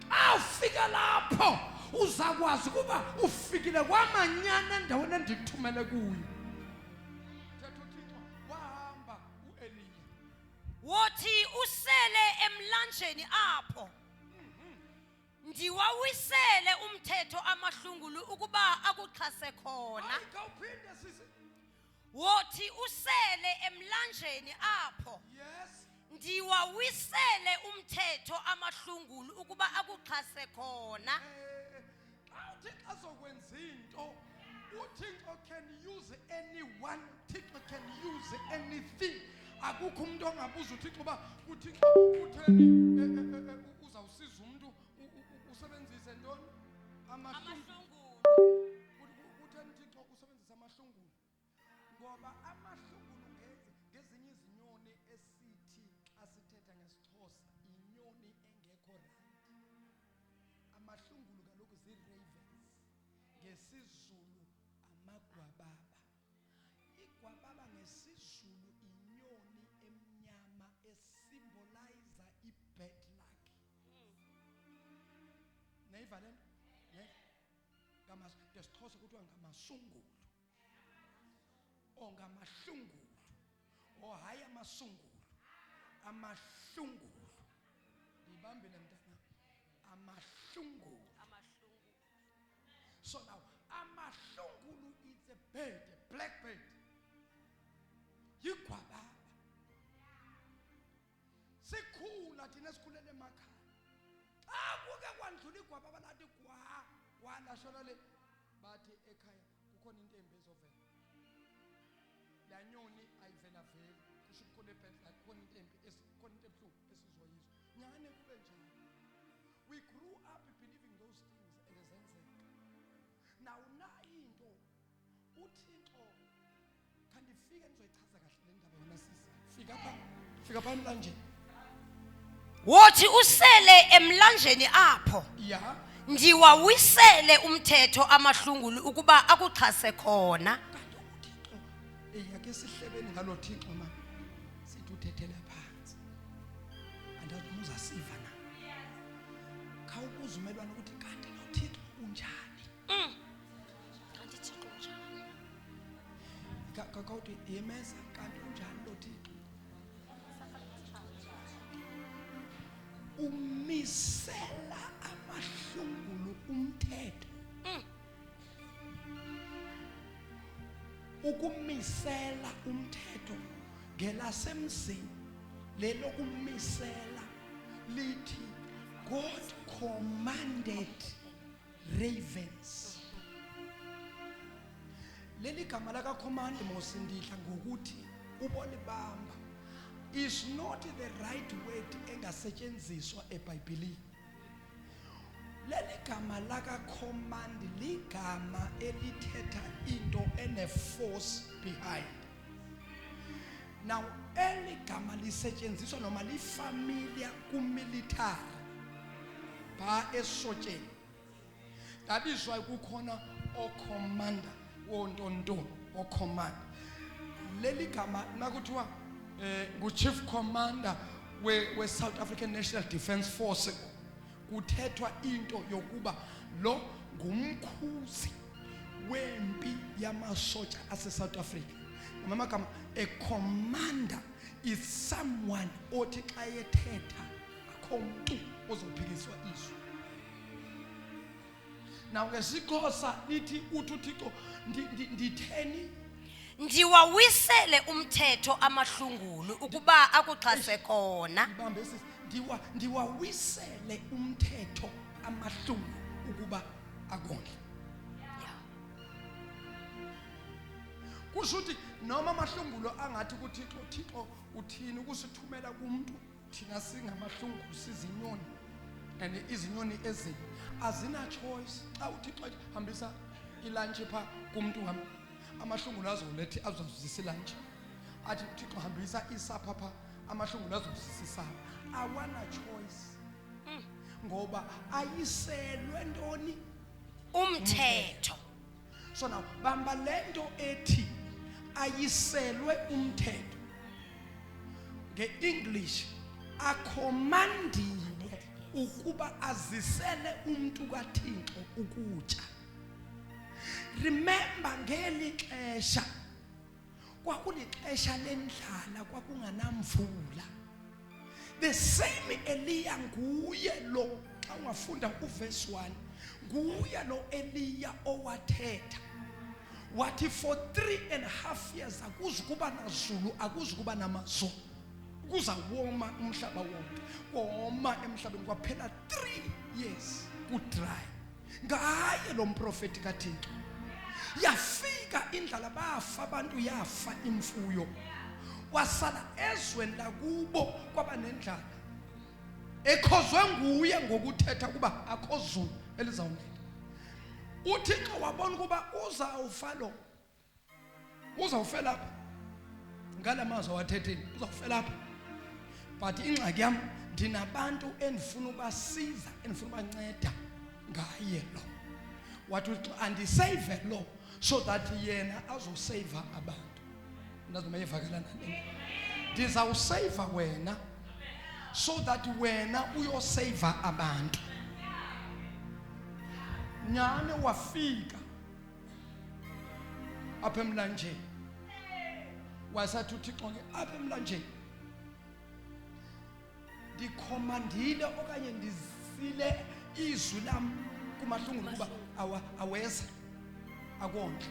Xa ufika lapho, uzakwazi ukuba ufikile kwamanyana endaweni endikuthumele kuyo. Wothi usele emlanjeni apho. Ndiwawisele umthetho amahlungulu ukuba akuxhase khona. Wothi usele emlanjeni apho. Yes. Ndiwawisele umthetho amahlungulu ukuba akuxhase khona. Uthixo azokwenza into. Uthixo can use anyone. Uthixo can use anything. Akukho umuntu ongabuza uThixo uba uThixo utheni uzawusiza umuntu usebenzise ntoni amahlungulu. Utheni uThixo usebenzisa amahlungulu? Ngoba amahlungulu ngezinye izinyoni esithi xa sithetha ngesixhosa inyoni engekho right. Amahlungulu kaloku zii-ravens, ngesizulu amagwababa. Igwababa ngesizulu inyoni emnyama esimboliza i-bad luck. Nayiva le nto? Ngesixhosa kuthiwa ngamasungulu. Ngamahlungulu. Hayi amasungulu. Amahlungulu. Ndibambile mntana. Amahlungulu. So now, amahlungulu is a bird, a black bird. Yigwababa. Sikhula thina esikhulele emakhaya. Kuke kwandlula igwababa lathi kwalashona le bathi ekhaya kukhona into embi ezovela. La nyoni ayivela vele kusho kukhona ebhedla kukhona into embi kukhona into ebuhlungu esizoyizwa. Nyane kube njalo. We grew up believing those things and zenzeka. Now into uThixo kandifike nizoyichaza kahle le ndaba yona sisi. Fika pha emlanjeni. Wothi usele emlanjeni apho. Yeah. Ndiwawisele umthetho amahlungulu ukuba akuxhase khona. Kanti uThixo yake sihlebeni ngalo Thixo manje. Sithi uthethele phansi. Andazi uzasiva na. Khawubuza umelwane ukuthi kanti lo Thixo unjani? Kanti Thixo unjani? Kakawuthi yemeza kanti unjani lo Thixo? Umisela amahlungulu umthetho. Ukumisela umthetho ngelasemzini lelokumisela lithi God commanded ravens. Leli gama laka command mosindihla ngokuthi ubolibamba is not the right word engasetshenziswa eBhayibhelini. Leli gama laka command ligama elithetha into ene force behind. Now eli gama lisetshenziswa noma lifamiliar kumilitary ba esotsheni. That is why kukhona commander wontonto command. Leli gama nakuthiwa chief commander we South African National Defence Force kuthethwa into yokuba lo ngumkhuzi wempi yamasotsha ase South Africa. Mama kama a commander is someone othi xa yethetha akho umuntu ozophikiswa izwi. Now ngesixhosa lithi uthi uThixo nditheni ndiwawisele umthetho amahlungulu ukuba akuxhase khona. ibambe sisi ndiwawisele umthetho amahlungu ukuba akondle. Kusho ukuthi noma amahlungulo angathi kuThixo Thixo uthini ukusithumela kumuntu thina singamahlungu sizinyoni and izinyoni ezini azina choice. Xa uThixo hambisa ilunch pha kumuntu wami amahlungu azolethi azozisa ilunch, athi uThixo hambisa isapha pha amahlungu azozisa isapha. Awana choice ngoba ayiselwe ntoni Umthetho. So now bamba lento ethi ayiselwe umthetho nge-English akhomandiwe ukuba azisele umuntu kaThixo ukutya. Remember ngeli xesha kwakulixesha lendlala kwakunganamvula. The same Eliya nguye lo xa ungafunda uverse 1 nguye lo Eliya owathetha wathi for 3.5 years akuzukuba nazulu akuzukuba namazulu kuzawoma umhlaba wonke. Woma emhlabeni kwaphela 3 years kudry. Ngaye lo mprofeti kaThixo yafika indlala bafa abantu yafa imfuyo wasala ezweni lakubo kwaba nendlala ekhozwe nguye ngokuthetha kuba akho zulu elizawunela. uThixo wabona kuba uzawufa lo uzawufela lapha ngalamazwi wathetheni uzawufela lapha. But ingxaki yami ndinabantu endifuna ubasiza endifuna ubanceda ngaye lo. Wathi andisave lo so that yena azosave abantu. Ndazomeyivakala nani ndizawusave wena so that wena uyosave abantu. Nyane wafika apha emlanjeni wasathi uThixo ke apha emlanjeni ndikhomandile okanye ndizile izwi lam kumahlungu kuba aweza akondle.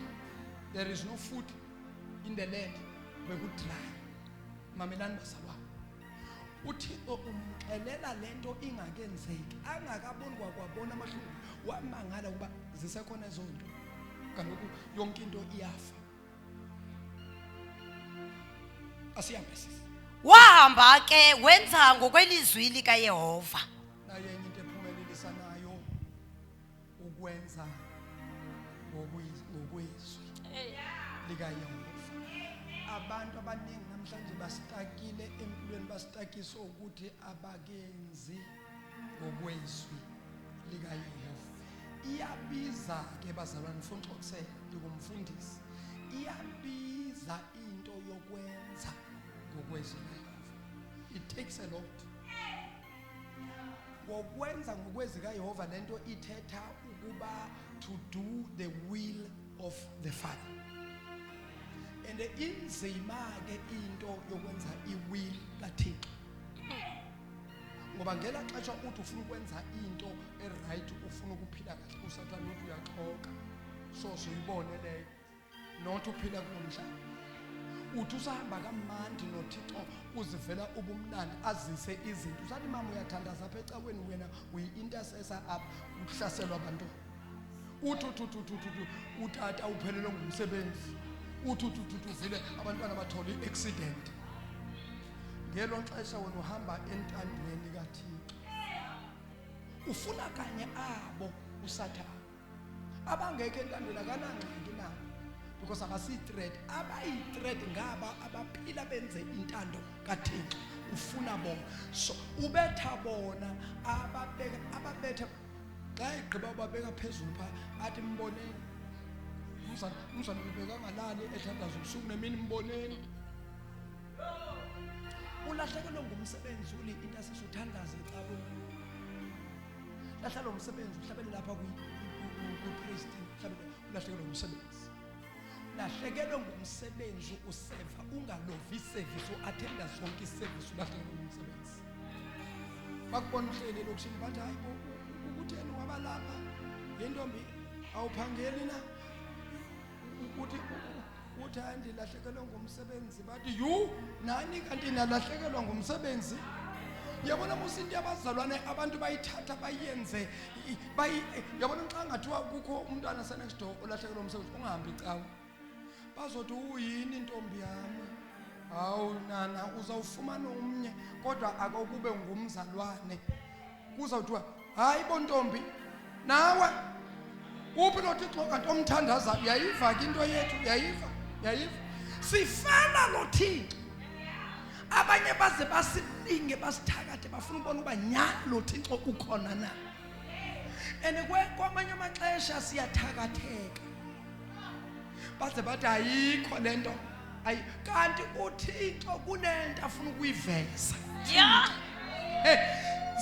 There is no food in the land bekudry. Mamelani bazalwane, uThixo umxelela lento ingakenzeki angakaboni kwakwabona amahlungu wamangala ukuba zisekhona zonke kaloku yonke into iyafa. Asihambe sisi. Wahamba ke wenza ngokwelizwi likaYehova. Naye enye into ephumelelisa nayo ukwenza ngokwezwi likaYehova. Abantu abaningi namhlanje basitakile empilweni basitakisa ukuthi abakenzi ngokwezwi likaYehova. Iyabiza ke bazalwane mfuna uxoxisela ngumfundisi. Iyabiza into yokwenza ngokwezwi likaYehova. It takes a lot. Ngokwenza ngokwezwi likaYehova lento ithetha ukuba to do the will of the Father. And inzima ke into yokwenza iwill kaThixo. Ngoba ngela xesha uthi ufuna ukwenza into eright ufuna ukuphila kahle usathana uthi uyaxoka so uyibone leyo not uphila kulomhlaba. Uthi usahamba kamandi noThixo uzivela ubumnandi azise izinto. Usathi mama uyathandaza apha ecaweni wena uyi-intercessor apha ukuhlaselwa abantu. Uthi utata uphelelwe ngumsebenzi. Uthi vile abantwana bathola i-accident. Ngelo xesha wena uhamba entandweni kaThixo ufuna kanye abo usathana abangeke entandweni akanangxaki nabo because abasi-threat. Abayi-threat ngaba abaphila benze intando kaThixo ufuna bona. So ubetha bona ababetha xa egqiba babeka phezulu pha athi mboneni umzana ubeka ngalali ethandaza ubusuku nemini mboneni. Ulahlekelwe ngumsebenzi uli into asisuthandaza ecaweni. Lahla lo msebenzi uhlabele lapha ku-priest uhlabele ulahlekelwe ngumsebenzi. Lahlekelwe ngumsebenzi useva ungalovi service uattenda zonke iservice ulahlekelwe ngumsebenzi. Bakubona uhleli lokushini bathi hayi ukuthi yena wabalapha Yentombi awuphangeli na uthi andilahlekelwe ngumsebenzi bathi yu nani kanti nalahlekelwa ngumsebenzi. Yabona musinto yabazalwane abantu bayithatha bayenze yabona xa ngathiwa kukho umntwana next door olahlekelwe ngumsebenzi ungahambi cawu. Bazothi uyini intombi yami. Hawu nana uzawufumana umnye kodwa akokube ngumzalwane. Kuzawuthiwa hayi bontombi nawe uphi lo Thixo kanti omthandaza uyayiva ke into yethu uyayiva sifana lo Thixo. Abanye baze basilinge basithakathe bafuna ukubona uba nyani lo Thixo ukhona na. And kwamanye amaxesha siyathakatheka baze bathi ayikho lento ayi kanti uThixo kunento afuna ukuyiveza. Yeah.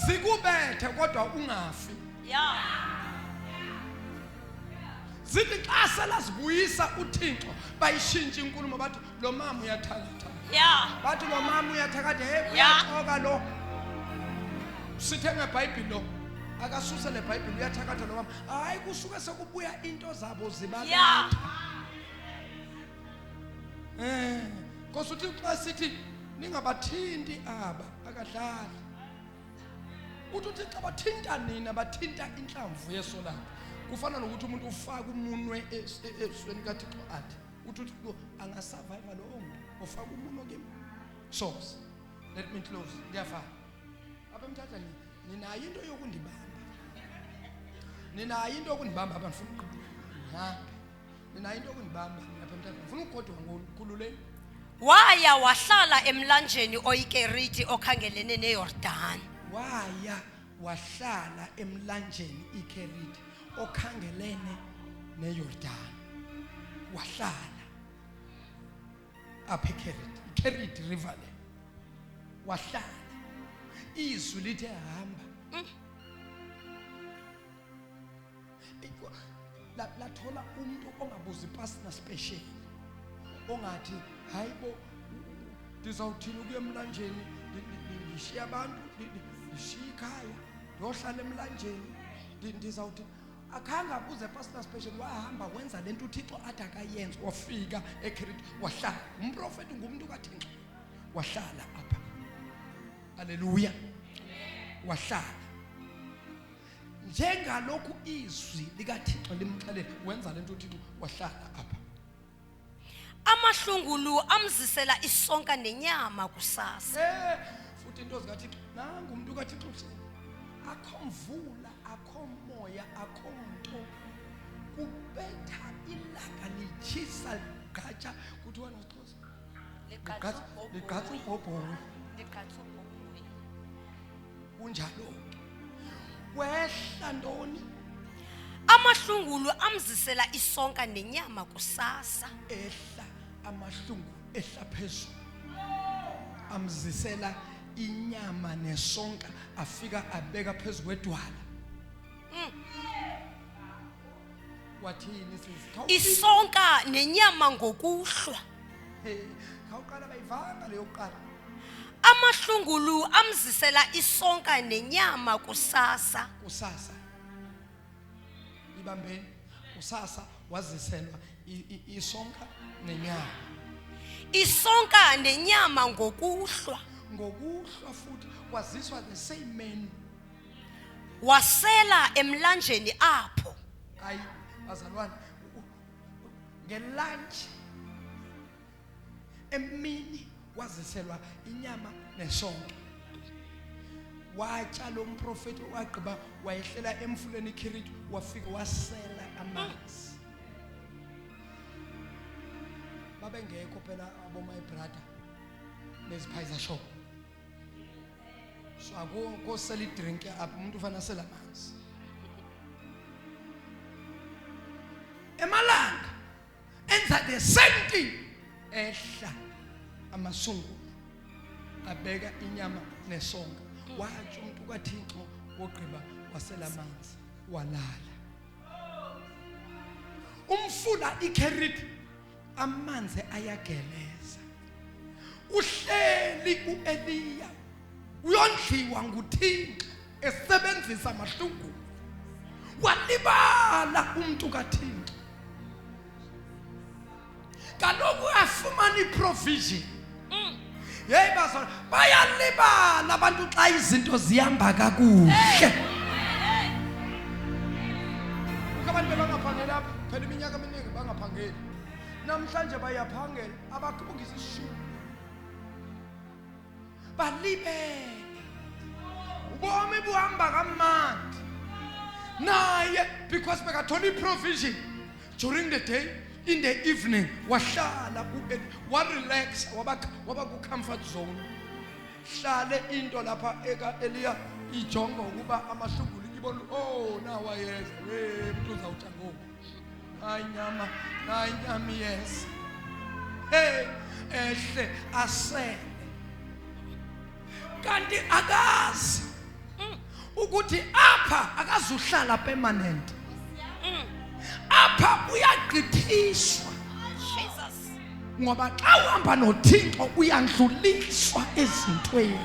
Zikubethe kodwa ungafi. Yeah. Zithi xa selazibuyisa uThixo bayishintsha inkulumo bathi lo mama uyathakatha. Yeah. Bathi lo mama uyathakatha Yeah. uyaxoka lo. Sithe ngeBhayibheli lo akasuse leBhayibheli uyathakatha lo mama. Hayi kusuke sekubuya into zabo zibaletha. Yeah. Kosuthi xa sithi ningabathinti aba akadlali. Uthi xa bathinta nina bathinta inhlamvu yesolanga. Kufana nokuthi umuntu ufaka umunwe esweni kaThixo athi uthi angasurvive lo muntu ufaka umunwe kimi. So let me close. Ngiyafaka. Abemthatha ninayo into yokundibamba. Ninayo into yokundibamba abafuna ukuqhubeka. Ninayo into yokundibamba abemthatha. Ngifuna ukodwa ngokhululeni. Waya wahlala emlanjeni oyikeriti okhangelene neYordani. Waya wahlala emlanjeni iKeriti okhangelene neYordani. Wahlala apha eKeriti, iKeriti river le. Wahlala. Izwi lithe hamba. Lathola umuntu ongabuzi pastor special. Ongathi hayibo ndizawuthini ukuya emlanjeni ngishiya abantu ngishiya ikhaya ndohlala emlanjeni ndizawuthi akhange abuze pastor special wahamba wenza lento uThixo athi akayenze wafika eKeriti wahlala umprofeti ngumuntu kaThixo wahlala apha. Haleluya. Wahlala njengalokhu izwi likaThixo limxelele wenza lento uThixo wahlala apha. Amahlungulu amzisela isonka nenyama kusasa. Futhi into zikaThixo nangu umuntu kaThixo akho mvula akho moya akho nto kubetha ilanga litshisa ligatsha kuthi wena uXhosa ligatha ubhobhowe kunjalo wehla ntoni. Amahlungulu amzisela isonka nenyama kusasa. Ehla amahlungu ehla phezulu amzisela inyama nesonka afika abeka phezulu kwedwala. Wathini sisi? Isonka nenyama ngokuhlwa. Khawuqala bayivanga leyo qala. Amahlungulu amzisela isonka nenyama kusasa. Kusasa ibambeni kusasa waziselwa isonka nenyama. Isonka nenyama ngokuhlwa. Ngokuhlwa futhi kwaziswa the same menu. Wasela emlanjeni apho. Hayi bazalwane ngelunch emini waziselwa inyama nesonka. Watsha lo mprofeti wagqiba wayehlela emfuleni iKeriti wafika wasela amanzi. Babengekho phela abo my brother neziphayiza shop. So go sell drink apha umuntu ufana sela amanzi. Emalanga enza the same thing. Ehla amasungu abeka inyama nesonka. Watsho umuntu kaThixo wogqiba wasela amanzi walala. Umfula iKeriti amanzi ayageleza. Uhleli uEliya uyondliwa nguThixo esebenzisa amahlungu. walibala umuntu kaThixo. Kaloku afumana iprovision. Hey bazalwane, bayalibala abantu xa izinto zihamba kakuhle. Abantu bangaphangela apha, phela iminyaka eminingi bangaphangeli. Namhlanje bayaphangela, abakhungisa isishuba. Balibele. Ubomi buhamba kamandi. Naye because bekathola iprovision during the day, in the evening wahlala wa-relax, waba ku-comfort zone. Hlale into lapha eka Eliya ijonga ukuba amahlungulu ibona, oh nawayeza umuntu uzawutya ngoku. Hayi nyama yes. Hey, ehle asele. Kanti akazi ukuthi apha akazuhlala permanent. Apha uyagqithishwa. Jesus. Ngoba xa uhamba noThixo uyandluliswa ezintweni.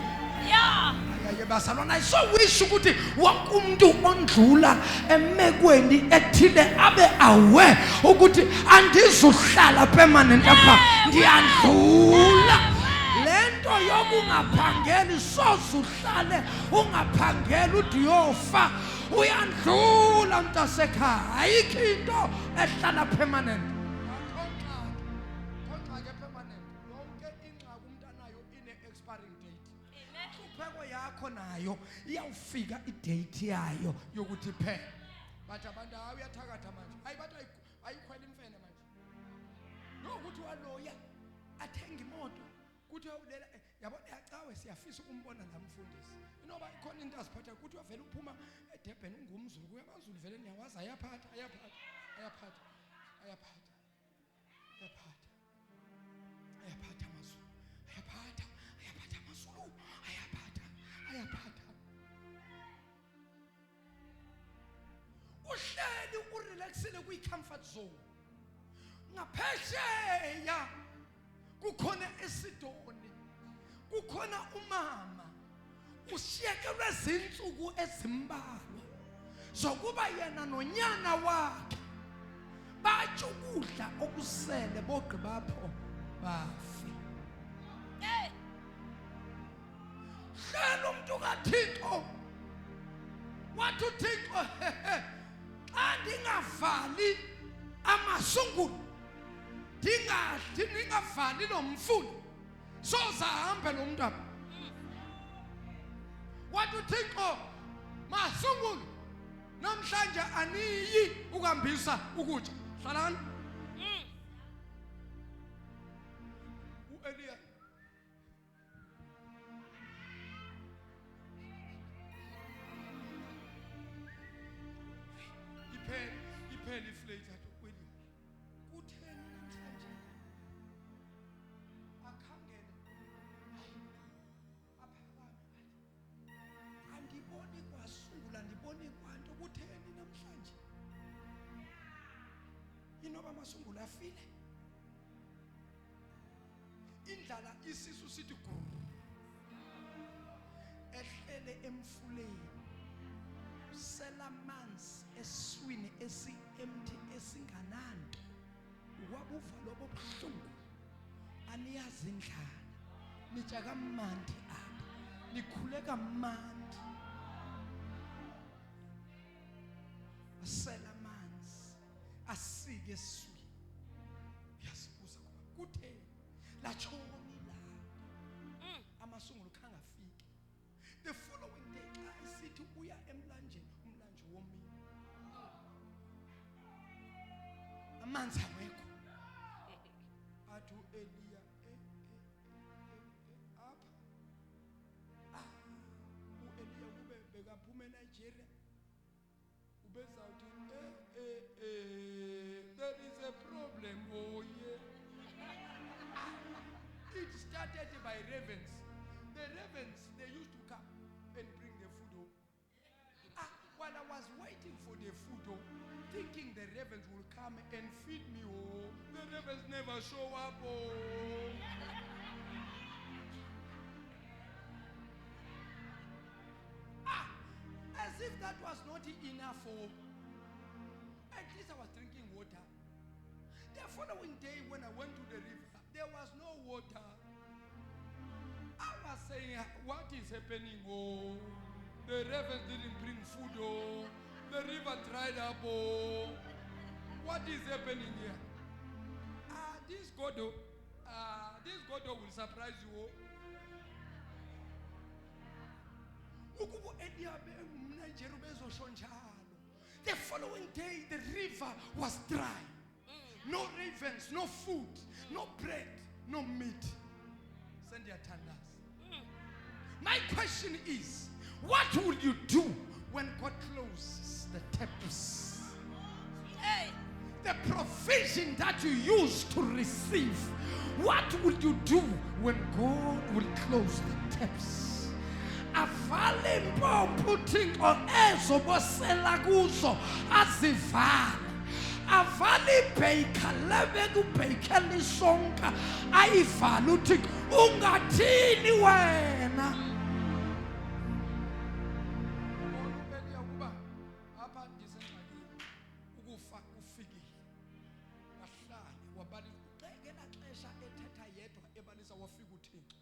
Yeah. Yaye bazalwana, isowisho ukuthi wonke umuntu ondlula emekweni ethile abe aware ukuthi andizuhlala permanent apha, ndiyandlula. Lento yokungaphangeli sozuhlale ungaphangeli udiyofa, uyandlula mntasekhaya. Ayikho into ehlala permanent. Konxake permanent. Yonke ingxaki umuntu anayo ine-expiring date. Inhlupheko yakho nayo iyawufika idate yayo yokuthi phela. Bathi abantu uyathakatha manje. Hayi bathi ayikhwela imfene manje. Nokuthi waloya athenga imoto. Kuthi ulela yabona yacawe siyafisa ukumbona namfundisi. Inoba ikhona into aziphatha ukuthi wavela uphuma eDurban ungumZulu kuyabazulu vele niyawazi ayaphatha amazulu. Uhleli urelaxile kwi-comfort zone. Ngaphesheya kukhona eSidoni, kukhona umama ushiyekelwe zinsuku ezimbalwa zokuba yena nonyana wakhe batsho ukudla okusele bogqibapho bafe. Hlela umuntu kaThixo wathi uThixo, xa ndingavali amasungulu, ndingavali nomfula, sozahambe lo muntu apha. Wathi uThixo, masungulu, namhlanje aniyi ukuhambisa ukutya. Hlalani. uEliya iphele iflate athi uEliya, kutheni namhlanje akhangele aphakame, andiboni kwasungula, ndiboni kwanto. Kutheni namhlanje? Inoba amasungula afile, indlala isisu sithi guru, ehlele emfuleni, selamanzi eswini esi-empty esingananto. Wabuva lobo buhlungu, aniyazi indlala, nitsha kamandi apha, nikhule kamandi. Asela amanzi, asike eswini. Uyasibuza kuba kutheni latshoni lapho amasungulu khangafiki. The following day xa isithi uya emlanjeni, umlanje womile, amanzi awekho. Athi uEliya apha uEliya kube bekaphuma eNigeria, ubezawuthi there is a problem. Oh yeah. It started by ravens. The ravens, they used to come and bring the food home. While I was waiting for the food home, thinking the ravens will come and feed me, the ravens never show up. As if that was not enough. least I was drinking water. The following day when I went to the river, there was no water. I was saying, what is happening? Oh, the ravens didn't bring food. Oh, the river dried up. Oh, what is happening here? This God will surprise you. The following day, the river was dry. No ravens, no food, no bread, no meat. Send your tenders. My question is, what will you do when God closes the taps? Hey. The provision that you used to receive, what will you do when God will close the taps? Avale impompo Thixo ezo bosela kuzo azivale. Avale ibhayikha lebe kubhayikha lisonka ayivale uThixo ungathini wena. Ukuba apha ndisengxakini ukufa ufikile. Wahlala wabalisa ngela xesha ethetha yedwa ebalisa wafika uThixo.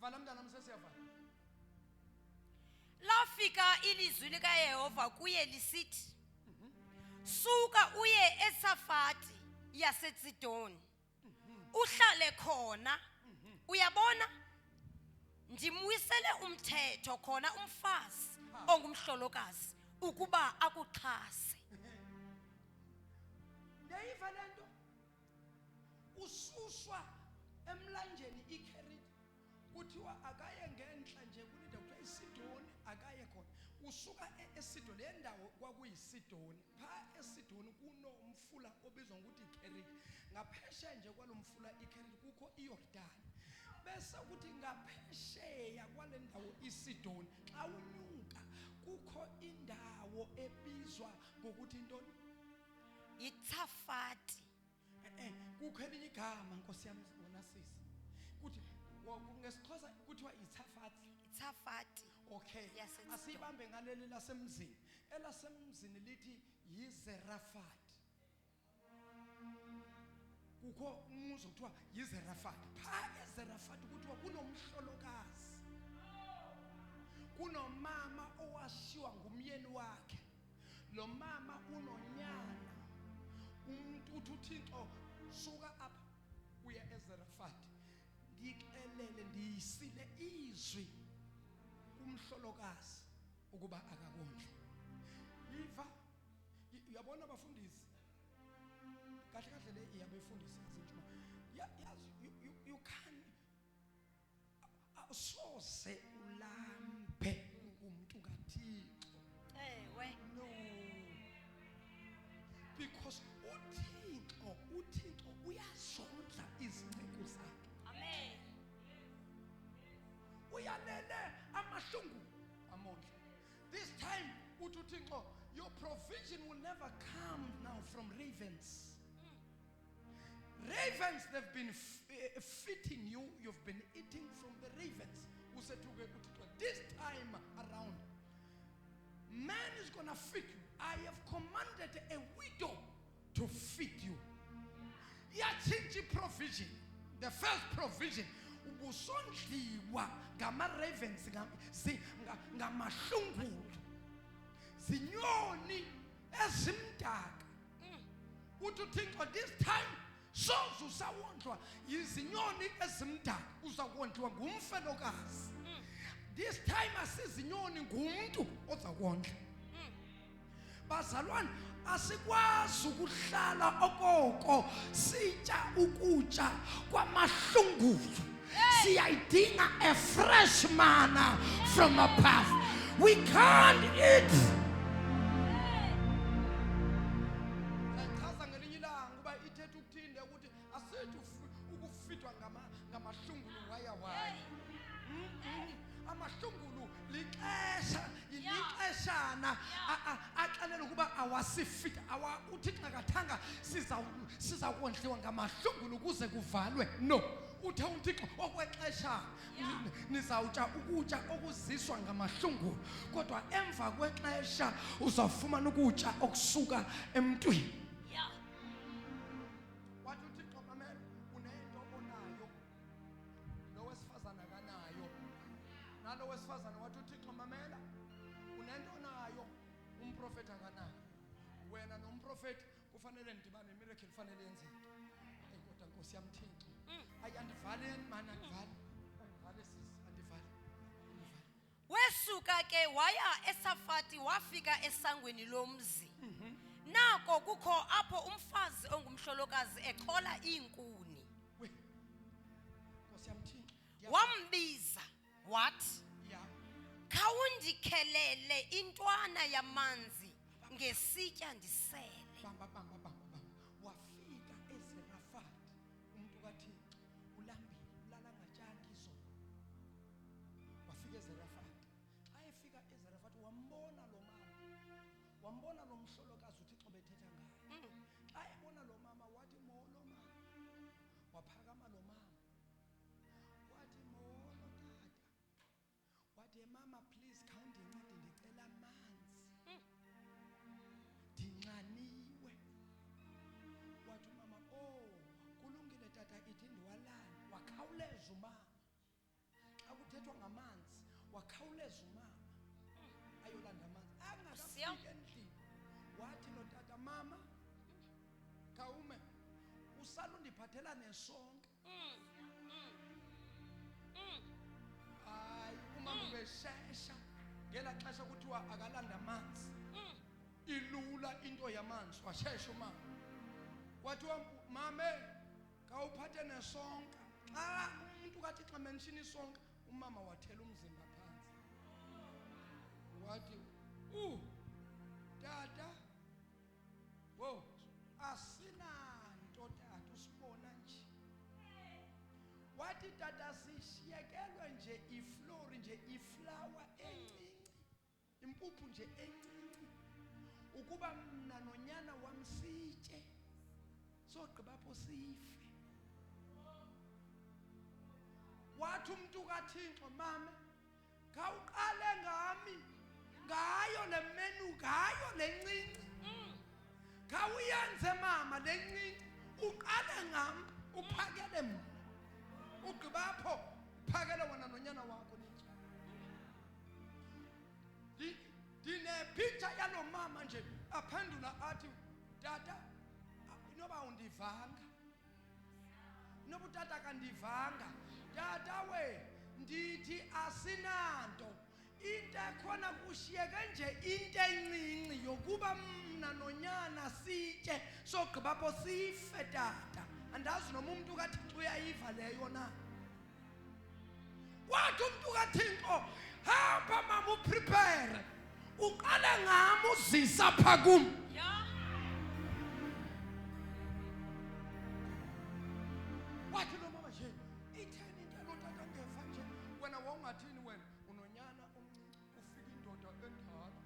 Vala mntana msesiyavala. Lafika ilizwi likaYehova kuye lisithi, suka uye eSafati yaseSidoni, uhlale khona. Uyabona, ndimwisele umthetho khona umfazi ongumhlolokazi ukuba akuxhase. Yayiva lento ususwa emlanjeni iKheriti kuthiwa akaye ngenhla nje kulida kuthiwa iSidoni akaye khona. Usuka eSidoni le ndawo kwakuyiSidoni. Pha eSidoni kunomfula obizwa ngokuthi iKheriti. Ngaphesheya nje kwalomfula iKheriti kukho iYordani. Bese kuthi ngaphesheya kwale ndawo iSidoni xa unyuka kukho indawo ebizwa ngokuthi intoni? Yitzafati. Kukho elinye igama Nkosi yami wona sisi. Kuthi ngesixhosa kuthiwa iTsafati. Itzafati. Okay. Asibambe ngaleli lasemzini. Elasemzini lithi yiZerafati. Kukho umuzi kuthiwa yiZerafati. Pha eZerafati kuthiwa kunomhlolokazi. Kunomama owashiwa ngumyeni wakhe. Lo mama unonyana. Umuntu uthi uThixo suka apha uya eZerafati. Ndikelele ndiyisile izwi kumhlolokazi ukuba akakondle. Yiva uyabona abafundisi kahle kahle le iyabefundisa izinto. Yazi you can soze ulambe umuntu kaThixo. Ewe. No. Because uThixo uyazondla izinceku zakhe. Amen. Uyalele amahlungu amondla. This time uThixo, your provision will never come now from ravens. Ravens, they've been feeding you. You've been eating from the ravens. This time around, man is going to feed you. I have commanded a widow to feed you. Yachinji provision. The first provision. Ubusondliwa ngama ravens ngamahlungulu. Zinyoni ezimdaka. Uthixo this time soze usawondlwa izinyoni ezimdaka uzawondlwa ngumfelokazi. This time asizinyoni ngumuntu ozakondla. Bazalwane asikwazi ukuhlala okoko sitya ukutya kwamahlungulu. Siyayidinga a fresh manna from above. We can't eat. Chaza ngelinye ilanga uba ithethe ukuthinde ukuthi asethu ukufitwa ngamahlungulu waya. Amahlungulu lixesha yixeshana axelela ukuba awasifita uThixo akathanga sizakondliwa ngamahlungulu kuze kuvalwe. No, uthe uThixo okwexeshana nizawutya ukutya okuziswa ngamahlungu, kodwa emva kwexesha uzawufumana ukutya okusuka emntwini. Yeah. Wathi uThixo, mamela, unento onayo lo wesifazana akanayo. Nalo wesifazana wathi uThixo, mamela, unento onayo umprofeti akanayo. Wena nomprofeti kufanele nidibane, imiracle kufanele yenzeke. Kodwa Nkosi yami Thixo, ayi andivaleni mani, andivali sisi, andivali. wesuka ke waya eSafati wafika esangweni lomzi. Nako kukho apho umfazi ongumhlolokazi exhola iinkuni. We, Nkosi yami Thixo, Wambiza wathi, ya khawundikhelele intwana yamanzi ngesitya ndisele. bamba wafika eZerafati umuntu kaThixo, ulambile, ulala ngatyanga izolo. Wafika eZerafati. Xa efika eZerafati wambona lo mhlolokazi uThixo bethetha ngaye. Xa ebona lo mama wathi, molo mama. Waphakama lo mama wathi, molo tata. Wathi, mama please khawundincede, ndicela amanzi, ndinxaniwe. Wathi umama, oh kulungile tata, ithi ndiwalane. Wakhawuleza umama. Xa kuthethwa ngamanzi wakhawuleza umama ayolanda amanzi. Angakafiki endlini wathi lo tata, mama khawume, usalundiphathela nesonka. Hayi, umama ubeshesha ngela xesha kuthiwa akalanda amanzi. Ilula into yamanzi, washesha umama. Wathi mame khawuphathe nesonka. Xa umuntu kathi xa mention isonka, umama wathela umzimba phansi. Wathi, tata, wo asinanto tata, usibona nje. Wathi tata, sishiyekelwe nje iflori, nje iflawa encinci, impuphu nje encinci, ukuba mna nonyana wam sitye sogqiba apho sife. Wathi umntu kaThixo, mama khawuqale ngami, ngayo le menu, ngayo le ncinci. Khawuyenze mama le ncinci, uqale ngam, uphakele mna, ugqiba apho uphakele wena nonyana wakho nitye. Ndinepicture yalo mama nje aphendula athi, tata inoba undivanga, inoba utata kandivanga. Tata we, ndithi asinanto, into ekhona kushiyeke nje into encinci yokuba mna nonyana sitye sogqiba apho sife tata. Andazi noma umuntu kaThixo uyayiva leyo na. Wathi umuntu kaThixo, hamba mama uprepare, uqale ngam uzisa pha kum. Wathi lo mama nje, itheni into lo tata ngeva nje, wena wawungathini wena, unonyana omncinci, ufika indoda endala.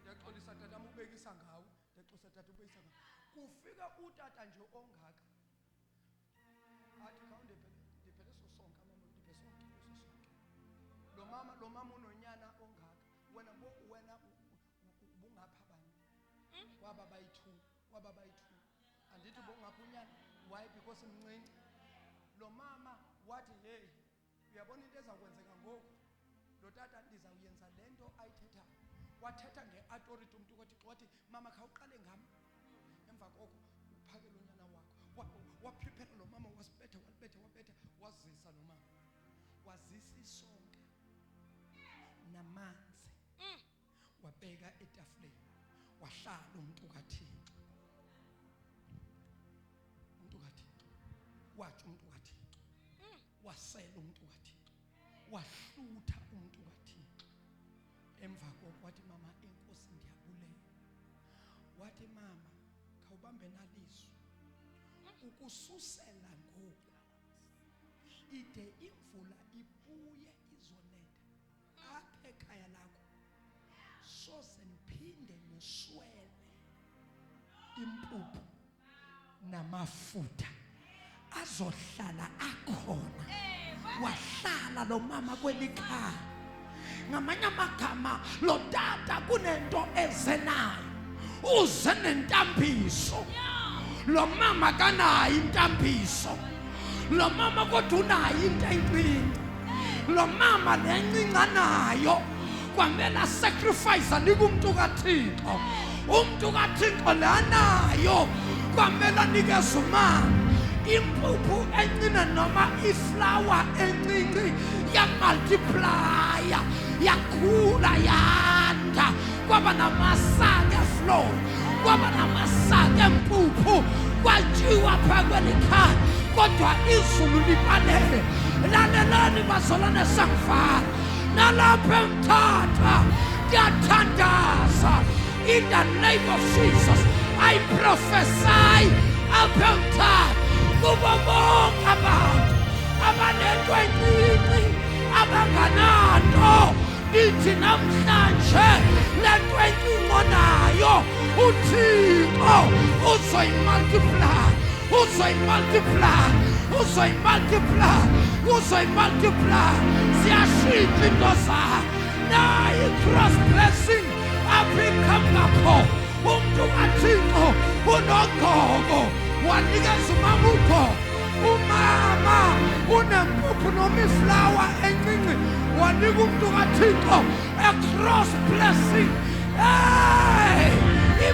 Ndiyaxolisa tata, ubekisa ngawo, ndiyaxolisa tata, ubekisa ngawo. Kufika utata nje ongaka, athi khawundiphele sosonka mama, ndiphe sonke sosonke. Lo mama unonyana ongaka, wena bungapha bani? Waba bayi-2. Andithi bongapha unyana. Why? Because mncinci. Lo mama wathi, hey, uyabona into ezakwenzeka ngoku, lo tata ndizawuyenza le nto ayithethayo. Wathetha nge-authority umntu kaThixo, wathi mama khawuqale ngam, emva koko uphakele unyana wakho. Waprepare lo mama, wasibetha, wazisa lo mama, wazisa isonka namanzi, wabeka etafuleni, wahlala umntu kaThixo. Wathi umntu kaThixo, wasela umntu kaThixo, wahlutha umntu kaThixo. Emva koko wathi mama, enkosi ndiyabulela. Wathi mama khawubambe nalizwi, ukususela ngoku ide imvula ibuye izonetha apha ekhaya lakho, soze ndiphinde niswele impuphu namafutha azohlala akhona. wahlala lo mama kweli khaya. Ngamanye amagama lo tata kunento ezenayo. Uze nentambiso. Lo mama kanayo intambiso. Lo mama kodwa unayo into encinci. Lo mama lencincanayo kwamela sacrifice anika umuntu kaThixo. Umuntu kaThixo lanayo kwamela nikeza umama. Impuphu encane noma iflower encinci yamultiplya, yakhula yanda, kwaba namasaka eflow, kwaba namasaka empuphu, kwathiwa phakathi ekhaya. Kodwa izulu lifanele. Lalelani bazalwane sangifana. Nalapha eMthatha ngiyathandaza. In the name of Jesus, I prophesy apha eMthatha kubo bonke abantu abanento encinci abangananto. Nithi namhlanje lento encinci onayo uThixo uzoyimultiply. Uzoyimultiply. Uzoyimultiply. Uzoyimultiply. Siyashintsha into zakho. Nayi cross blessing apha ikhambakho. Umuntu kaThixo unogogo wanikeza umama ugogo. Umama unempuphu noma iflower encinci wanika umuntu kaThixo a cross blessing. Hey!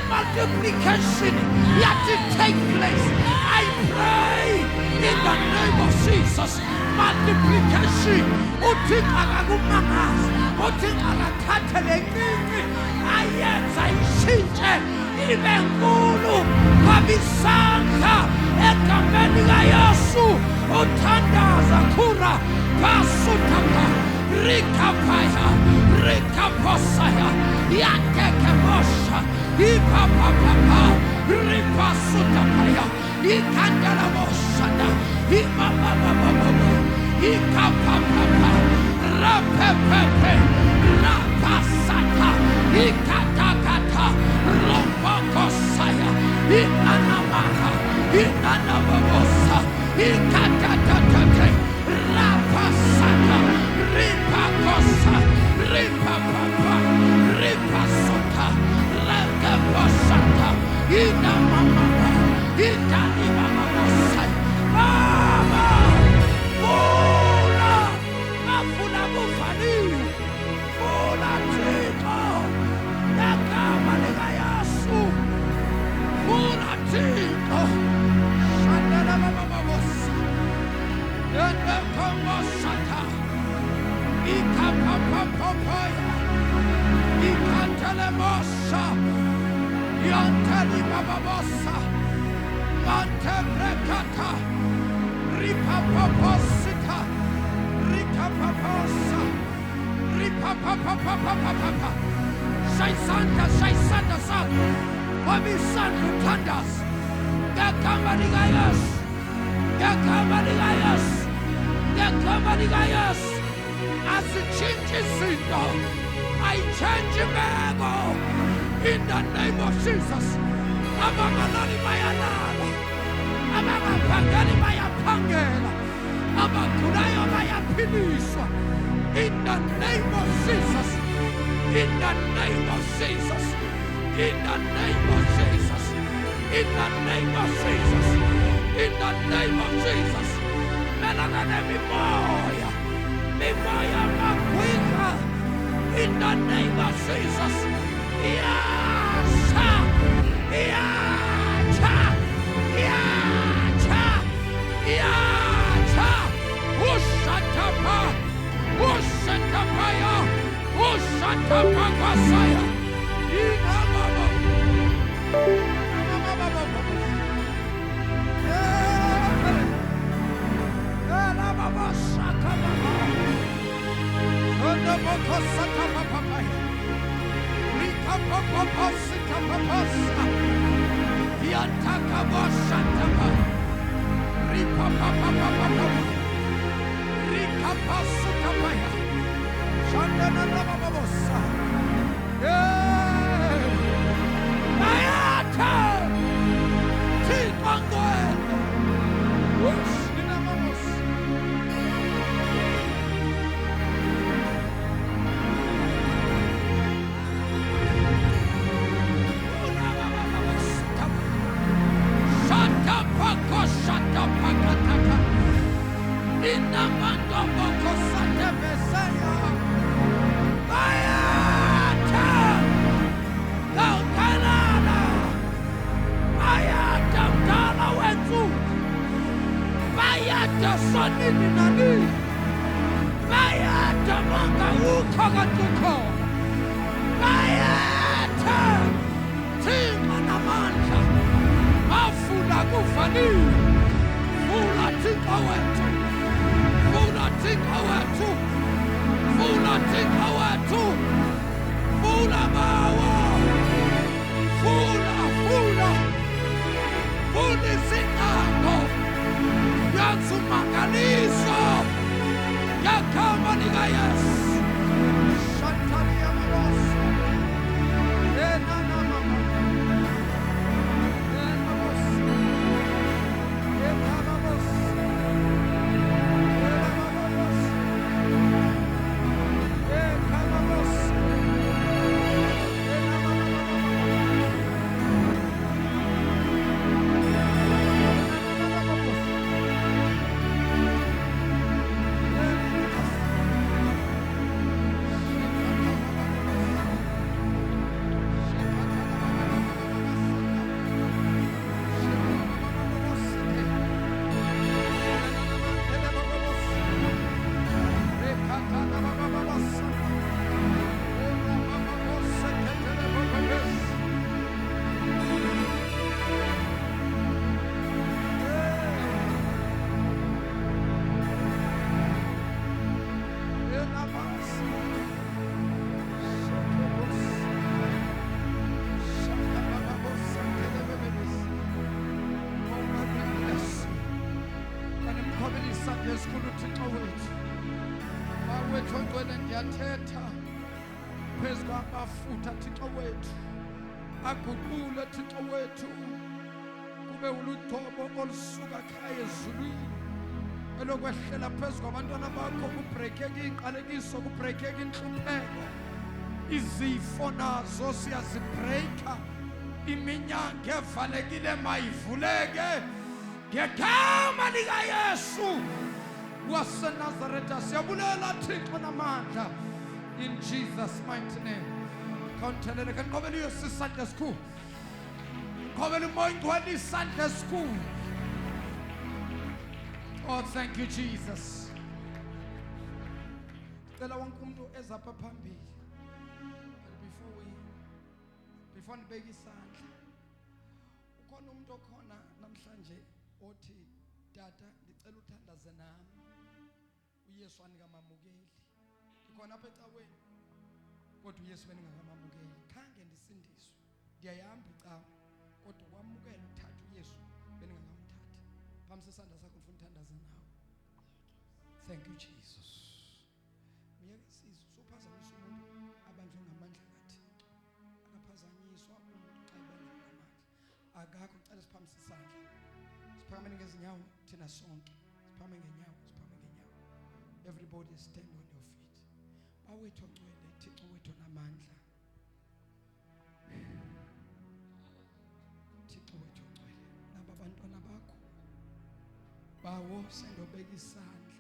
Multiplication yet to take place. I pray in the name of Jesus. Multiplication. Uthixo akakumangazi. Uthixo akathathe lencinci ayenza ishintshe ibe nkulu kwabisandla egameni likaYesu. Uthandaza khura basutaka rikapaya rikaposaya yatekemosha ipapapapa ripasutapaya ikandalamoshanda ipapapapa ikapapapa rapepepe rapasata ikatakata rompakosaya inanamara inanababosa ikatatate rapasata ripakosa ripapapa ripasota rakapasata inamamama itanimamamosa Baba Fula Mafuna Bufani Fula Tito Nakama Legayasu Fula Tito Shandana Mamamosa Yanakamosata Ikapapapapaya Ikatelemosha Yantani Bababosa Mantebrekata Ripapaposita Rikapaposa Ripapapapapapapa Shaisanta Shaisanta Sa Wamisantu Tandas Gakamarigayas Gakamarigayas Gakamarigayas. As it changes I change back in the name of Jesus. Abamalani bayalala, abapangani bayapangela, abakulayo bayapiniswa. In the name of Jesus. In the name of Jesus. In the name of Jesus. In the name of Jesus. In the name of Jesus. Melagane mimoya. Mimoya makwika. In the name of Jesus. Yasha. Yacha. Yacha. Yacha. Ushatapa. Ushatapaya. Ushatapakasaya. Inamama. aguqule Thixo wethu kube ulugcobo olusuka khaya ezulwini elokwehlela phezu kwabantwana bakho kubreakeke inqalekiso kubreakeke inhlupheko izifo nazo siyazibreaka iminyango evalekile mayivuleke ngegama likaYesu waseNazaretha siyabulela Thixo namandla in Jesus mighty name. Countelele kanqobela uYesu isandla esikhulu. Qobela umoya ingcwele isandla esikhulu. Oh, thank you Jesus. Cela wonke umuntu ezapha phambili. Before ndibeke isandla. Ukhona umuntu okhona namhlanje othi tata ndicela uthandaze nami. uYesu anikamamukeli. Ndikhona apha ecaweni. Kodwa uYesu beningakamamukeli. Khange ndisindiswe. Ndiyayihamba icawa. Kodwa kwamukela uthatha uYesu beningakamthathi. Phambi sesandla sakho ufuna uthandaze nawe. Thank you Jesus. Miyeke sizwe sophazamisa umuntu abanjwe ngamandla kaThixo. Akaphazanyiswa umuntu xa ebanjwe ngamandla. Akakho ucela siphambi sesandla. Siphakame ngezinyawo thina sonke. Siphakame ngenyawo. Everybody stand on your feet. Bawethu ongcwele Thixo wethu namandla. Thixo wethu ongcwele laba bantwana bakho. Bawo sendobeka isandla.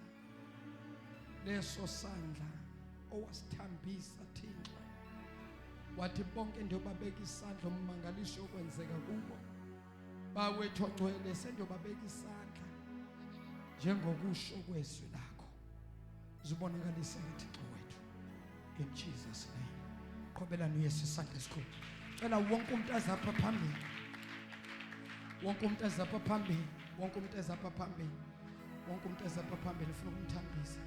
Leso sandla owasithambisa Thixo. Wathi bonke ndiyobabeka isandla ummangaliso okwenzeka kubo. Bawethu ongcwele sendobabeka isandla. Njengokusho kwezwi lakho. Zibonakalise Thixo wethu in Jesus name. Qobela noYesu isandla esikhulu. Cela wonke umuntu azapha phambili. Wonke umuntu azapha phambili. Wonke umuntu azapha phambili. Wonke umuntu azapha phambili ufuna ukumthambisa.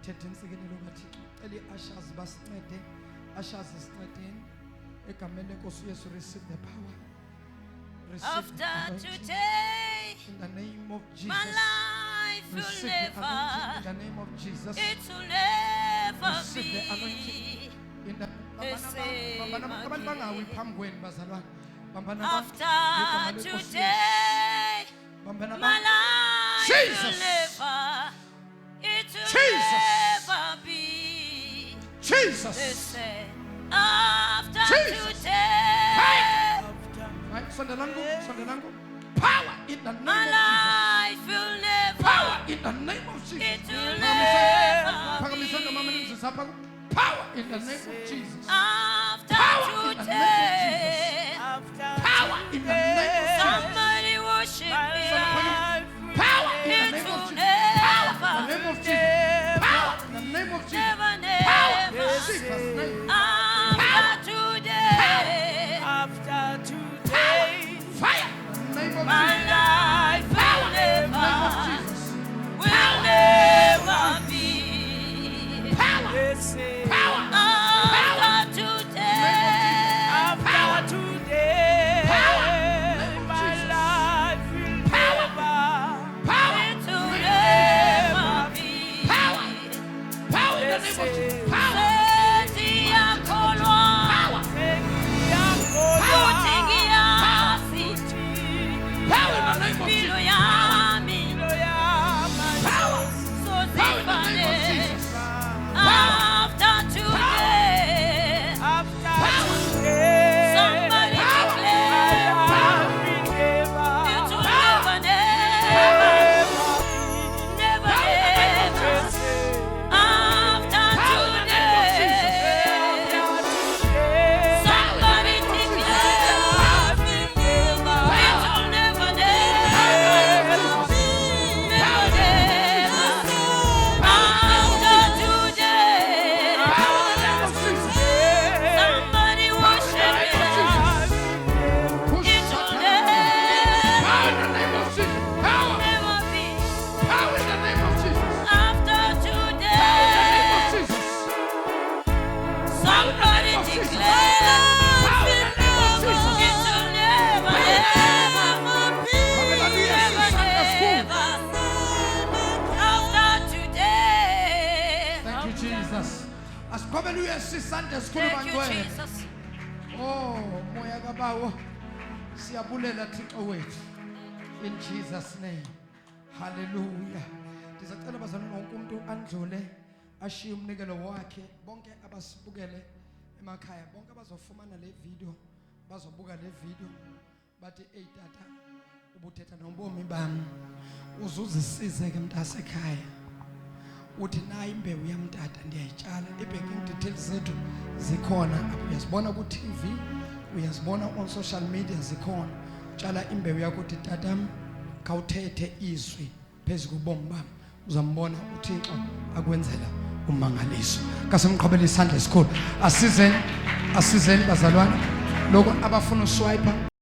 Thethe insikelelo kaThixo. Cela iushers basincede. Ushers sincedeni. Egameni lenkosi uYesu receive the power. After today, in the name of Jesus. my life will Receive the anointing in never, the name of Jesus. it will never Receive the anointing be in the the same again. after today. My life will never, it will never be the Jesus. same after Jesus. today. Right, Sondelango. Power in the name My of life will Jesus. Power never, in in the name of Jesus. It will never Phakamisana mama nemzisi apha. Power in the name of Jesus. after Power in the name of today. Power in the name of Jesus. Somebody worship me. Power in It the name of will Jesus. Power in the never, name of Jesus. Power in the name of Jesus. never, Power in never. Jesus' name. After today, Fire in the name of my Jesus. life will In the name of never, Jesus. will never be. Power. Power. After today, Power. it will never be. Power in the name of Jesus. Power. Seti yakolwa, futhi ngiyazi, Power in the name of impilo Jesus. yami Power. Power in the name of sozifane. Jesus. After today, somebody declare it will never, never, never. After today, somebody declare it will never, never, never, never. After today, somebody worship me. Push It will Power in never, the name of Jesus. Power. never be. Power in the name of Jesus. After Power in the name today, of Jesus. somebody declare Power in the name of Jesus. it will never, never be. Never, never. After today, Thank you, Jesus. Asiqhubele uyesisande sikhuluma thank you, ngcwele. Jesus. Oh, moya kabawo. Siyabulela Thixo wethu. In Jesus name. Hallelujah. Ndizacela bazalwane wonke umuntu andlule ashiye umnikelo wakhe. Bonke abasibukele emakhaya, bonke abazofumana le video, bazobuka le video. Bathi hey tata, ubuthetha nobomi bami. Uzuzisize ke mntasekhaya. Uthi nayi imbewu yamtata ndiyayitshala. I-banking details zethu zikhona apha, uyazibona ku TV, uyazibona on social media zikhona. Tshala imbewu yakho uthi tatam khawuthethe izwi phezu kobomi bami, uzambona uThixo akwenzela umangaliso. Kasemqhubele isandla esikhulu. Asizeni bazalwane lokho abafuna uswipe